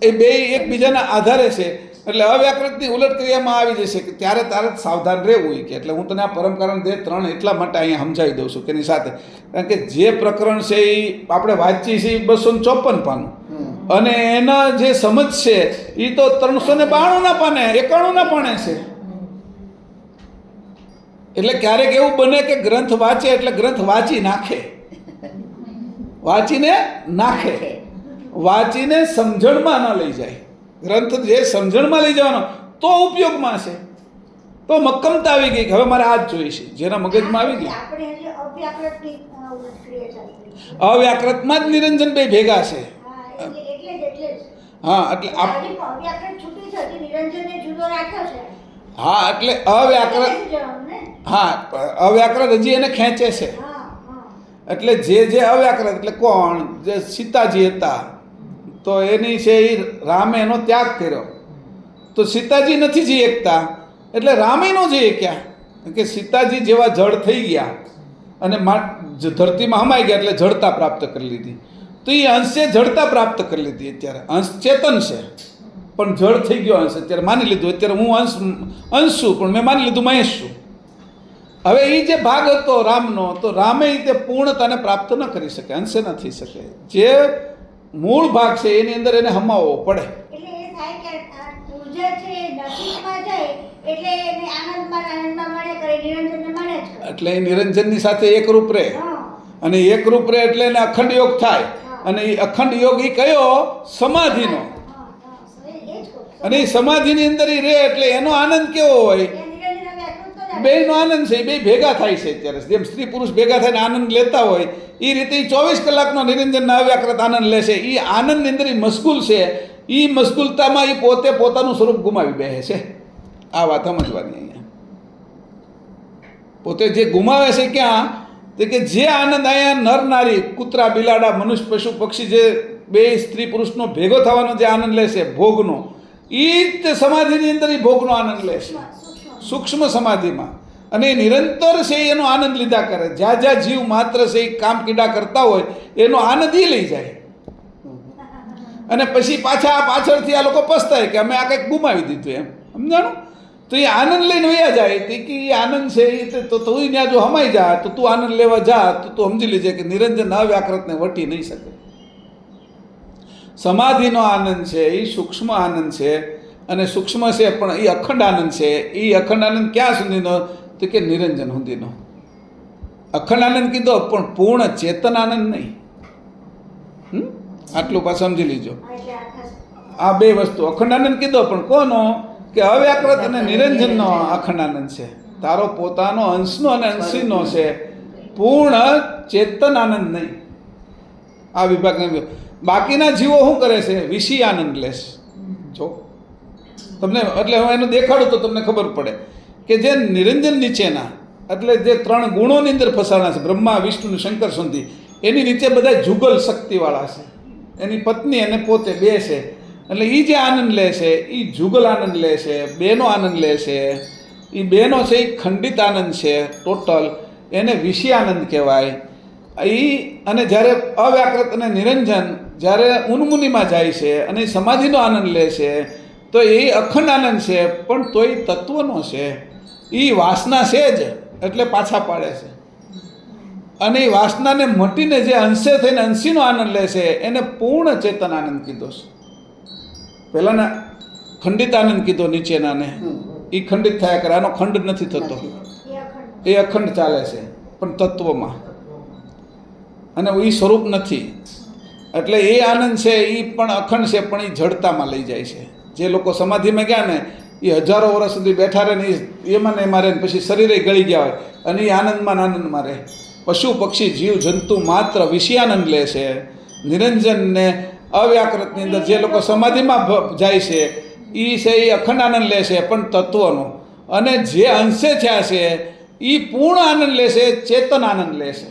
એ બે એકબીજાના આધારે છે. એટલે અવ્યાકૃતની ઉલટ ક્રિયામાં આવી જશે કે ત્યારે તારે સાવધાન રહેવું કે એટલે હું તને આ પરમ કારણ દેહ 3 એટલા માટે અહીંયા સમજાવી દઉં છું કે એની સાથે, કારણ કે જે પ્રકરણ છે એ આપણે વાંચીએ છીએ 254 પાનું, અને એના જે સમજ છે એ તો 392 પાને 91 પાને છે. એટલે ક્યારેક એવું બને કે ગ્રંથ વાંચે એટલે ગ્રંથ વાંચી નાખે, વાંચીને નાખે, વાંચીને સમજણમાં ન લઈ જાય. ગ્રંથ જે સમજણમાં લઈ જવાનો તો ઉપયોગમાં છે, તો મક્કમતા આવી ગઈ કે હવે મારે આ જ જોઈશે, જેના મગજમાં આવી ગઈ. આપણે હજી અવ્યાકૃતની ઉલટ ક્રિયા ચાલતી છે. અવ્યાકૃતમાં જ નિરંજન બે ભેગા છે. હા, એટલે જ હા, એટલે હજી અવ્યાકૃત છૂટી છે, હજી નિરંજનને જુદો રાખ્યો છે. હા, એટલે અવ્યાકૃત, જવાનું ને. હા, અવ્યાકૃત હજી એને ખેંચે છે. હા, હા. એટલે જે અવ્યાકૃત એટલે કોણ, જે સીતાજી હતા તો એની છે એ રામે એનો ત્યાગ કર્યો, તો સીતાજી નથી જઈ શકતા એટલે રામે નો જઈ ક્યાં કે સીતાજી જેવા જળ થઈ ગયા અને ધરતીમાં હમાઈ ગયા એટલે જડતા પ્રાપ્ત કરી લીધી. તો એ અંશે જડતા પ્રાપ્ત કરી લીધી. અત્યારે અંશ ચેતન છે પણ જળ થઈ ગયો અંશ. અત્યારે માની લીધું, અત્યારે હું અંશ છું પણ મેં માની લીધું મહેશ છું. હવે એ જે ભાગ હતો રામનો, તો રામે તે પૂર્ણતાને પ્રાપ્ત ન કરી શકે, અંશે ન થઈ શકે. જે મૂળ ભાગ છે એની અંદર એને હમાવવો પડે. એટલે એ થાય કે આ ઉર્જા છે એ નસીબમાં જાય એટલે એને આનંદમાં મળે કરે, નિરંજનને મળે જ કરે. એટલે એ નિરંજનની સાથે એકરૂપ રહે, હા, અને એકરૂપ રહે એટલે એને અખંડ યોગ થાય. અને એ અખંડ યોગ એ કયો? સમાધિનો. હા, હા, એ જ કહું. અને એ સમાધિની અંદર એ રહે એટલે એનો આનંદ કેવો હોય? એ નિરંજન વ્યાકૃત તો જ બેનો આનંદ છે, બે ભેગા થાય છે. અત્યારે જેમ સ્ત્રી પુરુષ ભેગા થઈને આનંદ લેતા હોય એ રીતે 24 કલાકનો નિરંજનના અવ્યાકૃત આનંદ લેશે. એ આનંદની અંદર એ મશગુલ છે, એ મશગુલતામાં એ પોતે પોતાનું સ્વરૂપ ગુમાવી બેસે છે. આ વાત સમજવાની અહીંયા. પોતે જે ગુમાવે છે ક્યાં? તો કે જે આનંદ અહીંયા નર નારી, કૂતરા બિલાડા, મનુષ્ય પશુ પક્ષી, જે બે સ્ત્રી પુરુષનો ભેગો થવાનો જે આનંદ લેશે ભોગનો, એ જ તે સમાધિની અંદર એ ભોગનો આનંદ લેશે, સૂક્ષ્મ સમાધિમાં. અને એ નિરંતર છે એનો આનંદ લીધા કરે. જ્યાં જ્યાં જીવ માત્ર છે એ કામ કીડા કરતા હોય એનો આનંદ એ લઈ જાય. અને પછી પાછળથી આ લોકો પસ્તાય કે અમે આ કંઈક ગુમાવી દીધું એમ, સમજાણું? તો એ આનંદ લઈને વયા જાય. તે કે એ આનંદ છે એ તો તું ત્યાં જો હમાઈ જા, તો તું આનંદ લેવા જા તો તું સમજી લેજે કે નિરંજન અવ્યાકૃતને વટી નહીં શકે. સમાધિનો આનંદ છે એ સૂક્ષ્મ આનંદ છે, અને સૂક્ષ્મ છે પણ એ અખંડ આનંદ છે. એ અખંડ આનંદ ક્યાં સુધીનો? તો કે નિરંજન સુધીનો. અખંડ આનંદ કીધો પણ પૂર્ણ ચેતન આનંદ નહીં. આટલું પાછું સમજી લીજો. એટલે આખા આ બે વસ્તુ અખંડ આનંદ કીધો પણ કોનો? કે અવ્યાકૃત અને નિરંજનનો અખંડ આનંદ છે. તારો પોતાનો અંશનો અને અંશીનો છે, પૂર્ણ ચેતન આનંદ નહીં. આ વિભાગને બાકીના જીવો શું કરે છે? વિષય આનંદ લેશે. જો તમને એટલે હું એનું દેખાડું તો તમને ખબર પડે કે જે નિરંજન નીચેના, એટલે જે 3 ગુણોની અંદર ફસાણા છે, બ્રહ્મા વિષ્ણુ શંકર સુધી, એની નીચે બધા જુગલ શક્તિવાળા છે. એની પત્ની અને પોતે બે છે. એટલે એ જે આનંદ લે છે એ જુગલ આનંદ લે છે, બેનો આનંદ લે છે. એ બેનો છે એ ખંડિત આનંદ છે ટોટલ, એને વિષય આનંદ કહેવાય. અને જ્યારે અવ્યાકૃત અને નિરંજન જ્યારે ઉન્મુનિમાં જાય છે અને સમાધિનો આનંદ લે છે, તો એ અખંડ આનંદ છે પણ તોય તત્વનો છે. એ વાસના છે જ એટલે પાછા પાડે છે. અને એ વાસનાને મટીને જે અંશે થઈને અંશીનો આનંદ લે છે એને પૂર્ણ ચેતન આનંદ કીધો છે. પહેલાંના ખંડિત આનંદ કીધો, નીચેનાને એ ખંડિત થયા કરે, આનો ખંડ નથી થતો, એ અખંડ. એ અખંડ ચાલે છે પણ તત્વમાં, અને એ સ્વરૂપ નથી. એટલે એ આનંદ છે એ પણ અખંડ છે પણ એ જડતામાં લઈ જાય છે. જે લોકો સમાધિમાં ગયા ને એ હજારો વર્ષ સુધી બેઠા રહે ને એમાં ને એમાં રહે ને પછી શરીરે ગળી ગયા હોય અને એ આનંદમાં રહે. પશુ પક્ષી જીવ જંતુ માત્ર વિષયાનંદ લે છે. નિરંજનને અવ્યાકૃતની અંદર જે લોકો સમાધિમાં જાય છે એ છે એ અખંડ આનંદ લે છે પણ તત્વનો. અને જે અંશે થયા છે એ પૂર્ણ આનંદ લેશે, ચેતન આનંદ લેશે.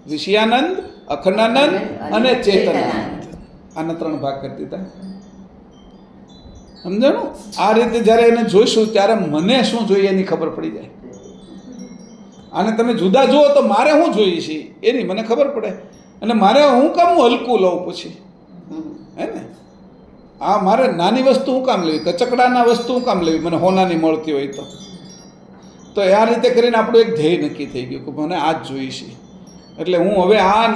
વિષયાનંદ, અખંડાનંદ અને ચેતનાનંદ. આના 3 ભાગ કરી દીધા. સમજાણું? આ રીતે જ્યારે એને જોઈશું ત્યારે મને શું જોઈએ એની ખબર પડી જાય. અને તમે જુદા જુઓ તો મારે શું જોઈએ છે એની મને ખબર પડે. અને મારે હું કામ હલકું લઉં પછી, હે ને? આ મારે નાની વસ્તુ હું કામ લેવી, કચકડાના વસ્તુ હું કામ લેવી, મને હોનાની મળતી હોય તો આ રીતે કરીને આપણું એક ધ્યેય નક્કી થઈ ગયું કે મને આ જ જોઈએ છે. એટલે હું હવે આ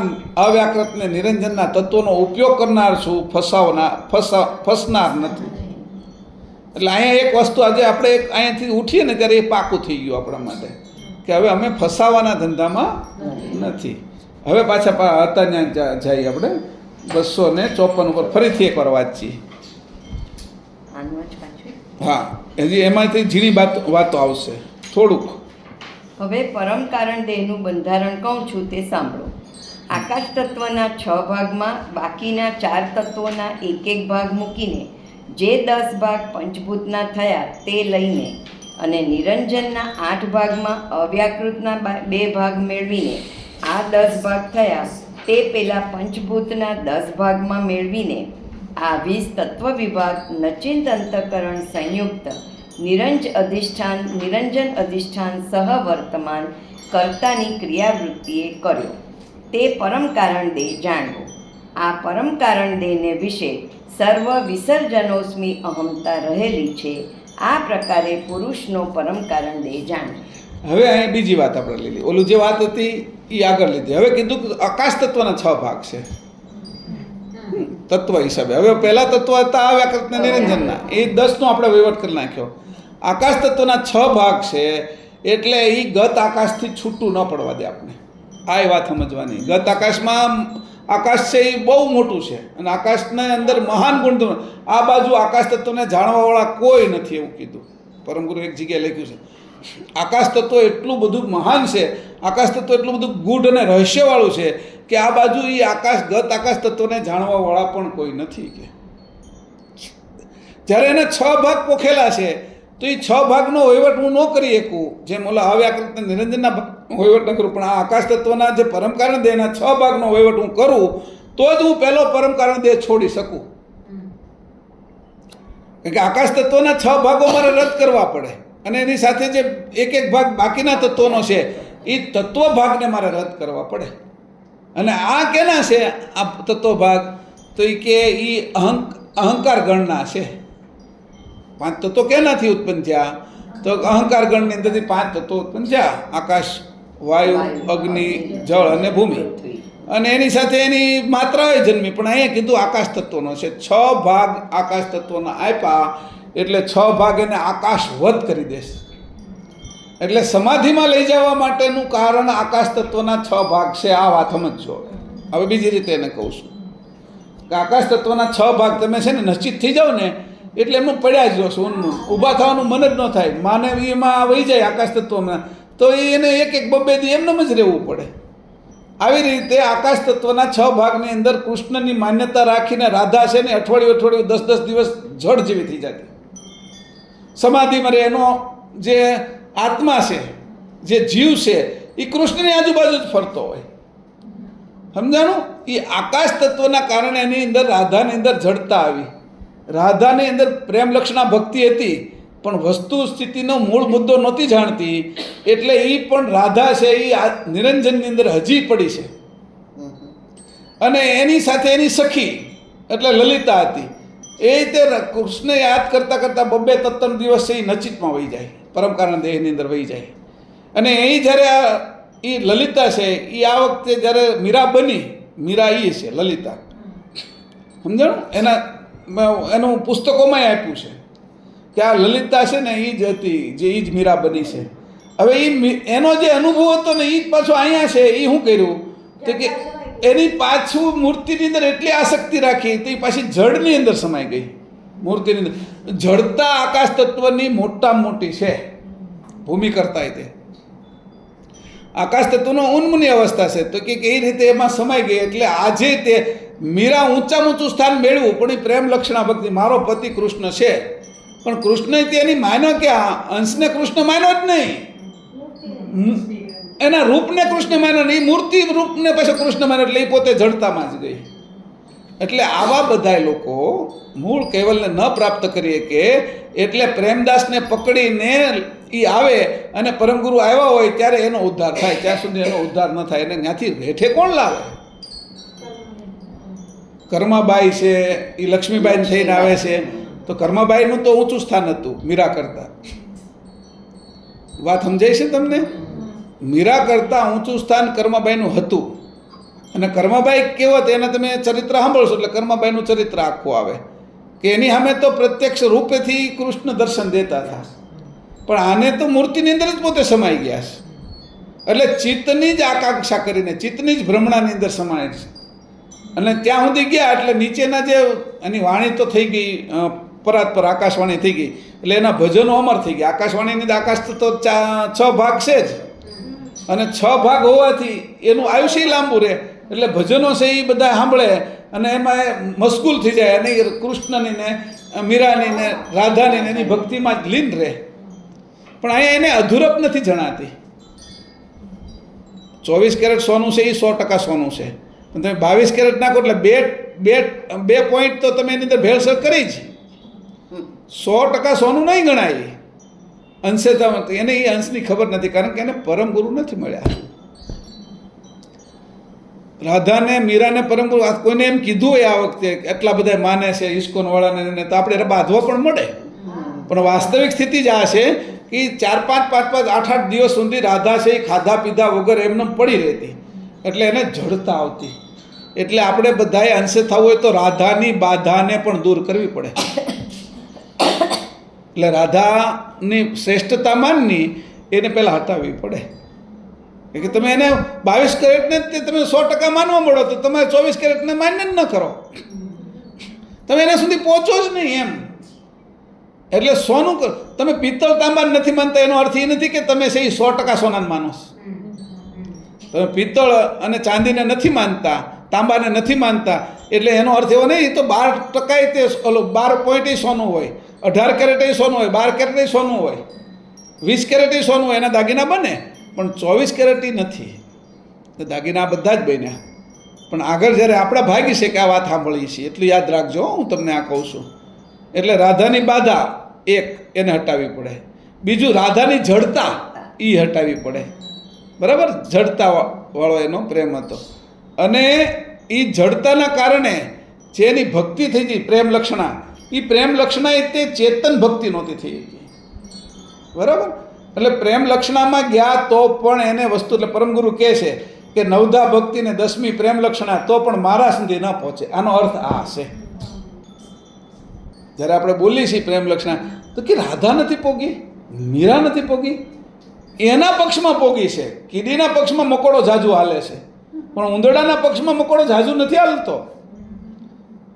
અવ્યાકૃતને નિરંજનના તત્વોનો ઉપયોગ કરનાર છું, ફસનાર નથી. એટલે અહીંયા એક વસ્તુ આજે આપણે અહીંયાથી ઉઠીએ ને ત્યારે એ પાકું થઈ ગયું આપણા માટે કે હવે અમે ફસાવાના ધંધામાં નથી. હવે પાછા હતા ત્યાં જઈએ આપણે 254 ઉપર ફરીથી એકવાર વાંચીએ. હા, હજી એમાંથી ઝીણી વાતો આવશે થોડુંક. હવે પરમ કારણ દેહનું બંધારણ કહું છું તે સાંભળો. આકાશ તત્વના 6 ભાગમાં બાકીના 4 તત્વોના એક ભાગ મૂકીને જે 10 ભાગ પંચભૂતના થયા તે લઈને અને નિરંજનના 8 ભાગમાં અવ્યાકૃતના 2 ભાગ મેળવીને આ 10 ભાગ થયા તે પેલા પંચભૂતના 10 ભાગમાં મેળવીને આ 20 તત્વ વિભાગ નચિંત અંતઃકરણ સંયુક્ત નિરંજન અધિષ્ઠાન સહવર્તમાન કર્તાની ક્રિયાવૃત્તિએ કર્યો તે પરમ કારણ દેહ જાણવો. આ પરમ કારણ દેહને વિશે સર્વ વિસર્જનોસ્મી અહમતા રહેલી છે. આ પ્રકારે પુરુષનો પરમ કારણ દેહ જાણવો. હવે અહીં બીજી વાત આપણે લીધી. ઓલું જે વાત હતી એ આગળ લીધી. હવે કીધું કે આકાશ તત્વના 6 ભાગ છે તત્વ હિસાબે. હવે પહેલા તત્વ હતા અવ્યાકૃતના નિરંજનના, એ 10નો આપણે વહીવટ કરી નાખ્યો. આકાશ તત્વના 6 ભાગ છે એટલે એ ગત આકાશથી છૂટું ન પડવા દે આપણે. આ એ વાત સમજવાની. ગત આકાશમાં આકાશ છે એ બહુ મોટું છે અને આકાશના અંદર મહાન ગુણ. આ બાજુ આકાશ તત્વને જાણવાવાળા કોઈ નથી એવું કીધું. પરમગુરુ એક જગ્યાએ લખ્યું છે આકાશ તત્વ એટલું બધું મહાન છે, આકાશ તત્વ એટલું બધું ગૂઢ અને રહસ્યવાળું છે કે આ બાજુ એ ગત આકાશ તત્વને જાણવાવાળા પણ કોઈ નથી. કે જ્યારે એને 6 ભાગ પોખેલા છે તો એ 6 ભાગનો વહીવટ હું ન કરી શકું, જેમ ઓલા અવ્યાકૃત નિરંજનના વહીવટ ન કરું, પણ આ આકાશ તત્વના જે પરમ કારણ દેહના 6 ભાગનો વહીવટ હું કરું તો જ હું પહેલો પરમ કારણ દેહ છોડી શકું. કારણ કે આકાશ તત્વના 6 ભાગો મારે રદ કરવા પડે અને એની સાથે જે એક ભાગ બાકીના તત્વોનો છે એ તત્વ ભાગને મારે રદ કરવા પડે. અને આ કેના છે આ તત્વ ભાગ? તો એ કે એ અહંકાર ગણના છે. 5 તત્વો કેનાથી ઉત્પન્ન થયા? તો અહંકાર ગણની અંદરથી 5 તત્વો ઉત્પન્ન થયા. આકાશ, વાયુ, અગ્નિ, જળ અને ભૂમિ. અને એની સાથે એની માત્રાએ જન્મી. પણ અહીંયા કીધું આકાશ તત્વનો છે. 6 ભાગ આકાશ તત્વના આપ્યા એટલે 6 ભાગ એને આકાશવત કરી દેશે. એટલે સમાધિમાં લઈ જવા માટેનું કારણ આકાશ તત્વના 6 ભાગ છે. આ વાત સમજો. હવે બીજી રીતે એને કહું છું કે આકાશ તત્વના 6 ભાગ તમે છે ને નિશ્ચિત થઈ જાઓ ને એટલે એમનું પડ્યા જ રહો. ઊભા થવાનું મન જ ન થાય. માને એમાં વહી જાય આકાશ તત્વમાં તો એને એક બબ્બે દી એમનેમ જ રહેવું પડે. આવી રીતે આકાશ તત્વના 6 ભાગની અંદર કૃષ્ણની માન્યતા રાખીને રાધા છે ને અઠવાડિયું 10 દિવસ જળ જેવી થઈ જતી. સમાધિમાં એનો જે આત્મા છે, જે જીવ છે એ કૃષ્ણની આજુબાજુ જ ફરતો હોય. સમજાણું? એ આકાશ તત્વના કારણે એની અંદર રાધાની અંદર જડતા આવી. રાધાની અંદર પ્રેમ લક્ષણા ભક્તિ હતી પણ વસ્તુ સ્થિતિનો મૂળ મુદ્દો નહોતી જાણતી એટલે એ પણ રાધા છે એ નિરંજનની અંદર હજી પડી છે. અને એની સાથે એની સખી એટલે લલિતા હતી. એ રીતે કૃષ્ણ યાદ કરતાં કરતાં 2-3 દિવસ છે એ નચિતમાં વહી જાય, પરમ કારણ દેહની અંદર વહી જાય. અને એ જ્યારે એ લલિતા છે એ આ વખતે જ્યારે મીરા બની, મીરા એ છે લલિતા, સમજાણું? એનું પુસ્તકોમાંય આપ્યું છે કે આ લલિતા છે ને એ જ હતી જે એ જ મીરા બની છે. હવે એનો જે અનુભવ હતો ને એ જ પાછો અહીંયા છે. એ શું કર્યું તો કે એની પાછું મૂર્તિની અંદર એટલી આસક્તિ રાખી તો એ પાછી જળની અંદર સમાઈ ગઈ. મૂર્તિની અંદર જડતા આકાશ તત્વની મોટામાં મોટી છે ભૂમિ કરતા. તે આકાશ તત્વનો ઉન્મની અવસ્થા છે તો કે એ રીતે એમાં સમાઈ ગઈ. એટલે આજે તે મીરા ઊંચામાં ઊંચું સ્થાન મેળવ્યું પણ એ પ્રેમ લક્ષણા ભક્તિ મારો પતિ કૃષ્ણ છે પણ કૃષ્ણ તેની માન્યો કે આ અંશને કૃષ્ણ માન્યો જ નહીં, મૂર્તિ એના રૂપને કૃષ્ણ માન્યો નહીં, મૂર્તિ રૂપને પછી કૃષ્ણ માન્યો, એટલે એ પોતે જડતામાં જ ગઈ. એટલે આવા બધા લોકો મૂળ કેવલને ન પ્રાપ્ત કરીએ કે એટલે પ્રેમદાસને પકડીને એ આવે અને પરમગુરુ આવ્યા હોય ત્યારે એનો ઉદ્ધાર થાય, ત્યાં સુધી એનો ઉદ્ધાર ન થાય. એને ત્યાંથી રેઠે કોણ લાવે? કર્માબાઈ છે, એ લક્ષ્મીબાઈ થઈને આવે છે, તો કર્માબાઈનું તો ઊંચું સ્થાન હતું મીરા કરતા. વાત સમજાય છે તમને? મીરા કરતા ઊંચું સ્થાન કર્માબાઈનું હતું. અને કર્માબાઈ કેવો એને તમે ચરિત્ર સાંભળશો એટલે કર્માબાઈનું ચરિત્ર આખું આવે કે એની સામે તો પ્રત્યક્ષ રૂપેથી કૃષ્ણ દર્શન દેતા હતા, પણ આને તો મૂર્તિની અંદર જ પોતે સમાઈ ગયા છે. એટલે ચિત્તની જ આકાંક્ષા કરીને ચિત્તની જ ભ્રમણાની અંદર સમાય છે. અને ત્યાં સુધી ગયા એટલે નીચેના જે એની વાણી તો થઈ ગઈ પરાત પર આકાશવાણી થઈ ગઈ, એટલે એના ભજનો અમર થઈ ગયા. આકાશવાણીની તો આકાશ તો 6 ભાગ છે જ, અને 6 ભાગ હોવાથી એનું આયુષ્ય લાંબુ રહે. એટલે ભજનો છે એ બધા સાંભળે અને એમાં મશગુલ થઈ જાય અને એ કૃષ્ણની ને મીરાની ને રાધાની ને એની ભક્તિમાં જ લીન રહે. પણ અહીંયા એને અધૂરપ નથી જણાતી. 24 કેરેટ સોનું છે એ 100% સોનું છે, પણ તમે 22 કેરેટ નાખો એટલે બે પોઈન્ટ તો તમે એની અંદર ભેળસેળ કરી જ. 100% સોનું નહીં ગણાય. અંશે એને એ અંશની ખબર નથી, કારણ કે એને પરમ ગુરુ નથી મળ્યા. રાધાને મીરાને પરમ ગુરુ કોઈને એમ કીધું હોય આ વખતે એટલા બધા માને છે ઇસ્કોન વાળાને, તો આપણે બાંધવા પણ મળે. પણ વાસ્તવિક સ્થિતિ જ આ છે કે 4-5, 5-5, 8-8 દિવસ સુધી રાધા છે એ ખાધા પીધા વગર એમને પડી રહેતી, એટલે એને જડતા આવતી. એટલે આપણે બધાએ અંશે થવું હોય તો રાધાની બાધાને પણ દૂર કરવી પડે. એટલે રાધાની શ્રેષ્ઠતા માનની એને પહેલાં હટાવવી પડે. કે તમે એને 22 કેરેટને તમે 100% માનવા મળો તો તમે 24 કેરેટને માન્ય જ ન કરો, તમે એના સુધી પહોંચો જ નહીં એમ. એટલે સોનું તમે પિત્તળ તાંબા નથી માનતા એનો અર્થ એ નથી કે તમે છે એ 100% સોનાને માનો છો. તમે પિત્તળ અને ચાંદીને નથી માનતા, તાંબાને નથી માનતા, એટલે એનો અર્થ એવો નહીં તો 12% તે 12 પોઈન્ટ સોનું હોય, 18 કેરેટ સોનું હોય, 12 કેરેટ સોનું હોય, 20 કેરેટ સોનું હોય, એના દાગીના બને. પણ 24 કેરેટ નથી, તો દાગીના બધા જ બન્યા. પણ આગળ જ્યારે આપણા ભાગી છે કે આ વાત સાંભળીએ છીએ, એટલું યાદ રાખજો, હું તમને આ કહું છું. એટલે રાધાની બાધા એક એને હટાવવી પડે, બીજું રાધાની જડતા એ હટાવવી પડે. બરાબર? જડતા વાળો એનો પ્રેમ હતો, અને એ જડતાના કારણે જેની ભક્તિ થઈ ગઈ પ્રેમ લક્ષણા, એ પ્રેમ લક્ષણા એ તે ચેતન ભક્તિ નહોતી થઈ ગઈ. બરાબર? એટલે પ્રેમ લક્ષણામાં ગયા તો પણ એને વસ્તુ, એટલે પરમગુરુ કહે છે કે 9ધા ભક્તિ ને 10મી પ્રેમ લક્ષણા તો પણ મારા સુધી ન પહોંચે. આનો અર્થ આ છે. જ્યારે આપણે બોલીએ છીએ પ્રેમ લક્ષણા તો કે રાધા નથી પોગી, મીરા નથી પોગી, એના પક્ષમાં પોગી છે. કીડીના પક્ષમાં મકોડો જાજુ હાલે છે, પણ ઉંદરડાના પક્ષમાં મકોડો જાજુ નથી હાલતો.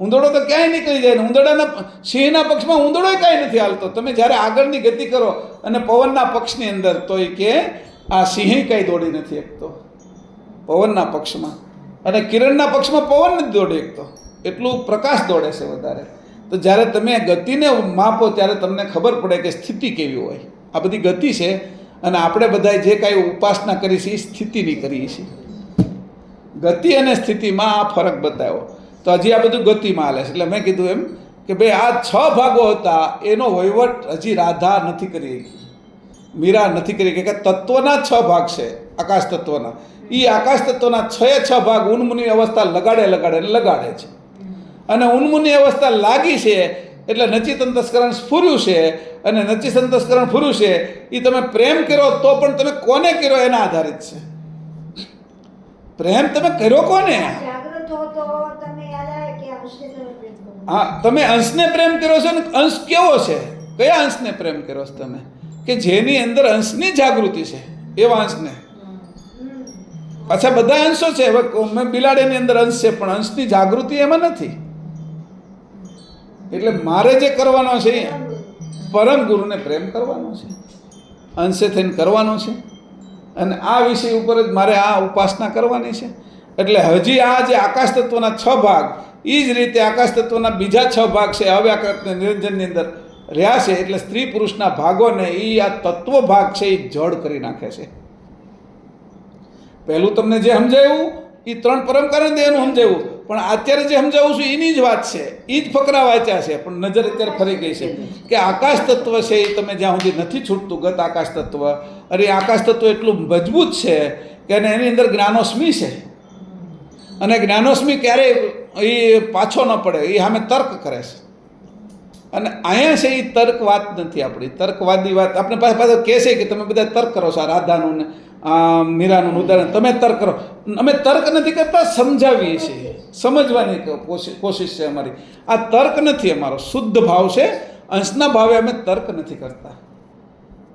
ઉંદરડો તો ક્યાંય નીકળી જાય ને, ઉંદરડાના સિંહના પક્ષમાં ઉંદરડો કાંઈ નથી હાલતો. તમે જ્યારે આગળની ગતિ કરો અને પવનના પક્ષની અંદર તો એ કે આ સિંહ કાંઈ દોડી નથી શકતો પવનના પક્ષમાં, અને કિરણના પક્ષમાં પવન નથી દોડી શકતો, એટલું પ્રકાશ દોડે છે વધારે. તો જ્યારે તમે ગતિને માપો ત્યારે તમને ખબર પડે કે સ્થિતિ કેવી હોય. આ બધી ગતિ છે, અને આપણે બધા જે કાંઈ ઉપાસના કરી છે એ સ્થિતિની કરીએ છીએ. ગતિ અને સ્થિતિમાં આ ફરક બતાવ્યો. તો હજી આ બધું ગતિમાં હાલે છે. એટલે મેં કીધું એમ કે ભાઈ આ 6 ભાગો હતા, એનો વહીવટ હજી રાધા નથી કરી શકી, મીરા નથી કરી શકી. કે તત્વના 6 ભાગ છે આકાશ તત્વના, એ આકાશ તત્વના 6 ભાગ ઉન્મુની અવસ્થા લગાડે છે. અને ઉન્મુની અવસ્થા લાગી છે એટલે નચિત અંતસ્કરણ સ્ફુર્યું છે, અને નચિત અંતસ્કરણ ફૂર્યું છે એ તમે પ્રેમ કર્યો તો પણ તમે કોને કર્યો એના આધારિત છે. પ્રેમ તમે કર્યો કોને? જાગૃત હો તો તમને યાદ આવે કે અંશને તમે પ્રેમ કરો. હા, તમે અંશને પ્રેમ કર્યો છો ને. અંશ કેવો છે? કયા અંશને પ્રેમ કર્યો છો તમે? કે જેની અંદર અંશની જાગૃતિ છે એવા અંશને. પાછા બધા અંશો છે. હવે મેં બિલાડીની અંદર અંશ છે, પણ અંશની જાગૃતિ એમાં નથી. એટલે મારે જે કરવાનો છે પરમ ગુરુને પ્રેમ કરવાનો છે, અંશે થઈને કરવાનો છે, અને આ વિષય ઉપર જ મારે આ ઉપાસના કરવાની છે. એટલે હજી આ જે આકાશ તત્વના 6 ભાગ, એ જ રીતે આકાશ તત્વના બીજા 6 ભાગ છે અવ્યાકૃત નિરંજનની અંદર, રહ્યા છે એટલે સ્ત્રી પુરુષના ભાગોને એ આ તત્વ ભાગ છે એ જડ કરી નાખે છે. પહેલું તમને જે સમજાયું એ 3 પરમ કારણ દેહનું સમજાયું, પણ અત્યારે જે સમજાવું છું એની જ વાત છે, એ જ ફકરા વાંચ્યા છે, પણ નજર અત્યારે ફરી ગઈ છે કે આકાશ તત્વ છે એ તમે જ્યાં સુધી નથી છૂટતું ગત આકાશ તત્વ, અરે આકાશ તત્વ એટલું મજબૂત છે કે એની અંદર જ્ઞાનોસ્મી છે, અને જ્ઞાનોસ્મી ક્યારેય એ પાછો ન પડે, એ સામે તર્ક કરે છે. અને અહીંયા છે એ તર્ક વાત નથી આપણી, તર્કવાદી વાત આપણે પાછો કહે છે કે તમે બધા તર્ક કરો છો, આ રાધાનું ને મીરાનું ઉદાહરણ તમે તર્ક કરો. અમે તર્ક નથી કરતા, સમજાવીએ છીએ, સમજવાની કોશિશ છે અમારી. આ તર્ક નથી અમારો, શુદ્ધ ભાવ છે, અંશના ભાવે અમે તર્ક નથી કરતા.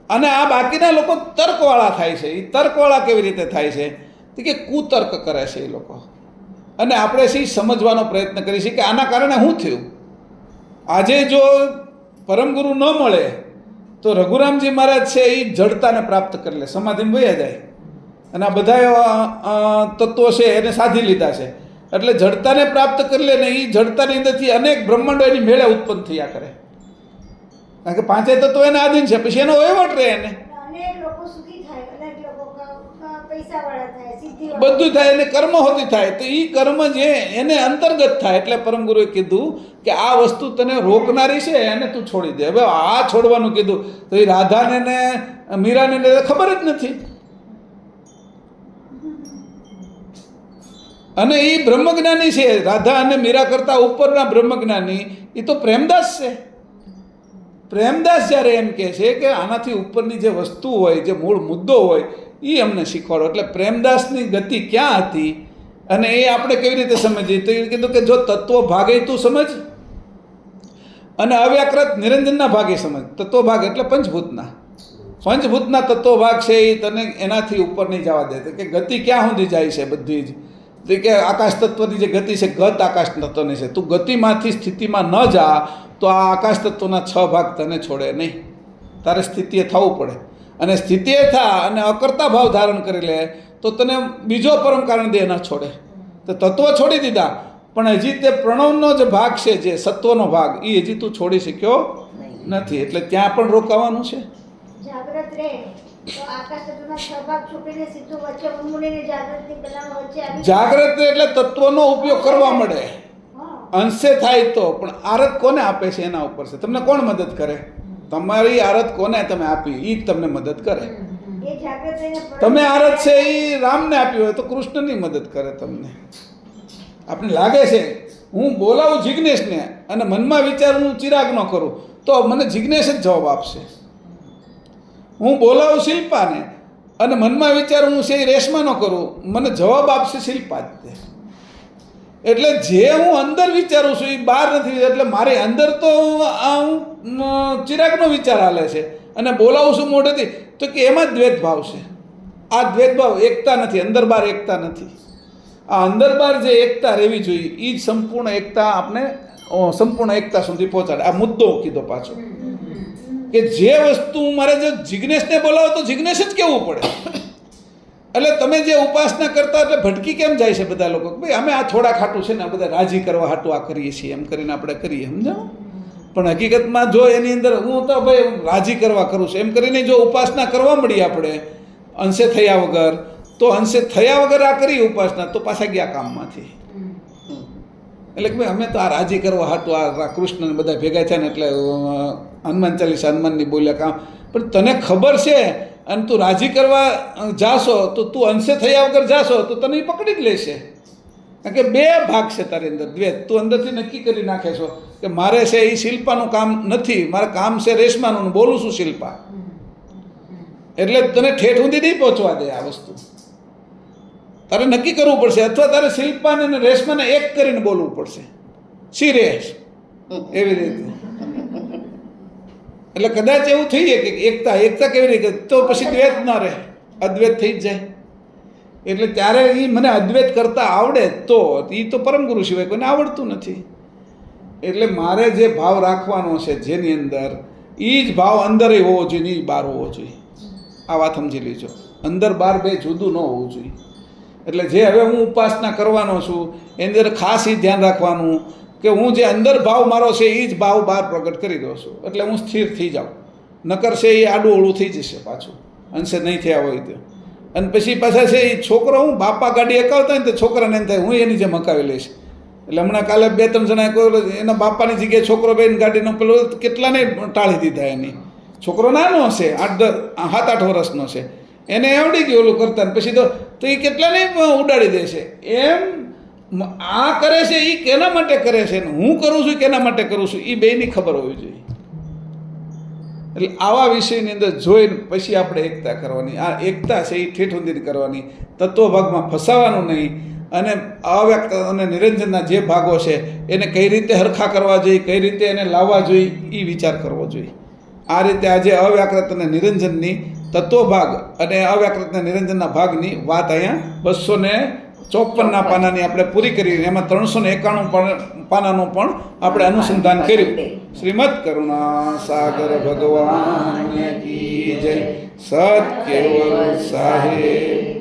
અને આ બાકીના લોકો તર્કવાળા થાય છે. એ તર્કવાળા કેવી રીતે થાય છે કે કુતર્ક કરે છે એ લોકો, અને આપણે છે સમજવાનો પ્રયત્ન કરીએ છીએ કે આના કારણે શું થયું. આજે જો પરમગુરુ ન મળે તો રઘુરામજી મહારાજ છે એ જડતાને પ્રાપ્ત કરી લે, સમાધિમાં વયા જાય, અને આ બધા તત્વો છે એને સાધી લીધા છે, એટલે જડતાને પ્રાપ્ત કરી લે ને એ જડતાની અંદરથી અનેક બ્રહ્માંડો એની મેળે ઉત્પન્ન થયા કરે, કારણ કે 5 તત્વો એને આધીન છે, પછી એનો વહીવટ રહે એને. અનેક લોકો સુખી થાય, અનેક લોકો પૈસાવાળા થાય, સિદ્ધિવાળા બધું થાય, એને કર્મ હોતી થાય, તો એ કર્મ જે એને અંતર્ગત થાય. એટલે પરમગુરુએ કીધું કે આ વસ્તુ તને રોકનારી છે એને તું છોડી દે. હવે આ છોડવાનું કીધું તો એ રાધાને ને મીરાને ખબર જ નથી, અને એ બ્રહ્મજ્ઞાની છે. રાધા અને મીરા કરતા ઉપરના બ્રહ્મજ્ઞાની એ તો પ્રેમદાસ છે. પ્રેમદાસ જ્યારે એમ કહે છે કે આનાથી ઉપરની જે વસ્તુ હોય, જે મૂળ મુદ્દો હોય એ અમને શીખવાડો. એટલે પ્રેમદાસની ગતિ ક્યાં હતી અને એ આપણે કેવી રીતે સમજીએ, તો એ કીધું કે જો તત્વ ભાગે તું સમજ અને અવ્યાકૃત નિરંજનના ભાગે સમજ. તત્વ ભાગ એટલે પંચભૂતના તત્વ ભાગ છે એ તને એનાથી ઉપર નહીં જવા દે. કે ગતિ ક્યાં સુધી જાય છે બધી જ, કે આકાશ તત્વની જે ગતિ છે ગત આકાશ તત્વની છે. તું ગતિમાંથી સ્થિતિમાં ન જા તો આ આકાશ તત્વના 6 ભાગ તને છોડે નહીં, તારે સ્થિતિએ થવું પડે. અને સ્થિતિએ થા અને અકર્તા ભાવ ધારણ કરી લે તો તને બીજો પરમ કારણ દેહ ન છોડે. તો તત્વ છોડી દીધા, પણ હજી તે પ્રણવનો જે ભાગ છે, જે સત્વનો ભાગ, એ હજી તું છોડી શક્યો નથી. એટલે ત્યાં પણ રોકાવાનું છે. જાગ્રત રહે તો આકાશ તત્વના 6 ભાગ છૂટીને સીધું વચ્ચે ઉન્મૂળીને જાગ્રતની પેલામાં વચ્ચે આવી જાગ્રત એટલે તત્વનો ઉપયોગ કરવા મળે, અંશે થાય તો. પણ આરત કોને આપે છે એના ઉપર છે. તમને કોણ મદદ કરે? તમારી આરત કોને તમે આપી એ જ તમને મદદ કરે. એ જાગ્રત રહીને તમે આરત છે એ રામને આપી હોય તો કૃષ્ણની મદદ કરે તમને. આપણે લાગે છે હું બોલાવું જિજ્ઞેશને અને મનમાં વિચારું હું ચિરાગ ન કરું તો મને જિજ્ઞેશ જ જવાબ આપશે. હું બોલાવું શિલ્પાને અને મનમાં વિચારું હું છે રેશમા ન કરું, મને જવાબ આપશે શિલ્પા જ તે. એટલે જે હું અંદર વિચારું છું એ બહાર નથી, એટલે મારી અંદર તો હું ચિરાગનો વિચાર હાલે છે અને બોલાવું છું મોઢેથી, તો કે એમાં જ દ્વૈતભાવ છે. આ દ્વૈતભાવ એકતા નથી, અંદર બહાર એકતા નથી. આ અંદર બહાર જે એકતા રહેવી જોઈએ એ જ સંપૂર્ણ એકતા આપણે સંપૂર્ણ એકતા સુધી પહોંચાડે. આ મુદ્દો કીધો પાછો કે જે વસ્તુ મારે જો જિજ્ઞેશને બોલાવો તો જિજ્ઞેશ જ કહેવું પડે. એટલે તમે જે ઉપાસના કરતા એટલે ભટકી કેમ જાય છે બધા લોકો, ભાઈ અમે આ થોડા ખાટું છે ને બધા રાજી કરવા હાટું આ કરીએ છીએ એમ કરીને આપણે કરીએ, સમજાવો. પણ હકીકતમાં જો એની અંદર હું તો ભાઈ રાજી કરવા કરું છું એમ કરીને જો ઉપાસના કરવા મળીએ આપણે અંશે થયા વગર, તો અંશે થયા વગર આ કરીએ ઉપાસના તો પાછા ગયા કામમાંથી. એટલે કે ભાઈ અમે તો આ રાજી કરવા હાટું આ કૃષ્ણને બધા ભેગા થયા ને એટલે હનુમાન ચાલીસા હનુમાનની બોલ્યા કામ, પણ તને ખબર છે અને તું રાજી કરવા જાશો તો તું અંશે થયા વગર જાશો તો તને એ પકડી જ લેશે. કારણ કે 2 ભાગ છે તારી અંદર, દ્વૈત. તું અંદરથી નક્કી કરી નાખે છો કે મારે છે એ શિલ્પાનું કામ નથી, મારે કામ છે રેશમાનું, બોલું છું શિલ્પા. એટલે તને ઠેઠ સુધી નહીં પહોંચવા દે આ વસ્તુ. તારે નક્કી કરવું પડશે, અથવા તારે શિલ્પાને અને રેશમાને એક કરીને બોલવું પડશે, સિરેશ એવી રીતે. એટલે કદાચ એવું થઈ જાય કે એકતા કેવી રીતે, તો પછી દ્વૈત ન રહે, અદ્વૈત થઈ જ જાય. એટલે ત્યારે એ મને અદ્વૈત કરતા આવડે તો એ તો પરમગુરુ સિવાય કોઈને આવડતું નથી. એટલે મારે જે ભાવ રાખવાનો છે જેની અંદર, એ જ ભાવ અંદર હોવો જોઈએ, એ બહાર હોવો જોઈએ. આ વાત સમજી લેજો, અંદર બહાર 2 જુદું ન હોવું જોઈએ. એટલે જે હવે હું ઉપાસના કરવાનો છું એની અંદર ખાસ એ ધ્યાન રાખવાનું કે હું જે અંદર ભાવ મારો છે એ જ ભાવ બહાર પ્રગટ કરી રહ્યો છું, એટલે હું સ્થિર થઈ જાઉં. નકર છે એ આડું ઓળું થઈ જશે પાછું, અંશે નહીં થયા હોય તો. અને પછી પાછા છે એ છોકરો, હું બાપા ગાડી હકાવતા હોય ને તો છોકરાને એમ થાય હું એની જેમ હકાવી લઈશ. એટલે હમણાં કાલે 2-3 જણા કોઈ એના બાપાની જગ્યાએ છોકરો બેન ગાડીનો પેલો કેટલાને ટાળી દીધા. એની છોકરો નાનો હશે, 7-8 વર્ષનો છે, એને આવડી ગયું ઓલું કરતા, ને પછી તો એ કેટલાને ઉડાડી દેશે. એમ આ કરે છે એ કેના માટે કરે છે ને હું કરું છું કેના માટે કરું છું એ બેયની ખબર હોવી જોઈએ. એટલે આવા વિષયની અંદર જોઈને પછી આપણે એકતા કરવાની. આ એકતા છે એ ઠેઠ સુધી કરવાની, તત્વભાગમાં ફસાવાનું નહીં. અને અવ્યક્ત અને નિરંજનના જે ભાગો છે એને કઈ રીતે હરખા કરવા જોઈએ, કઈ રીતે એને લાવવા જોઈએ એ વિચાર કરવો જોઈએ. આ રીતે આજે અવ્યાકૃત અને નિરંજનની તત્વભાગ અને અવ્યાકૃત અને નિરંજનના ભાગની વાત અહીંયા 254 પાનાની આપણે પૂરી કરી. એમાં 391 પાનાનું પણ આપણે અનુસંધાન કર્યું. શ્રીમદ કરુણા સાગર ભગવાન કી જય. સત કેવલ સાહેબ.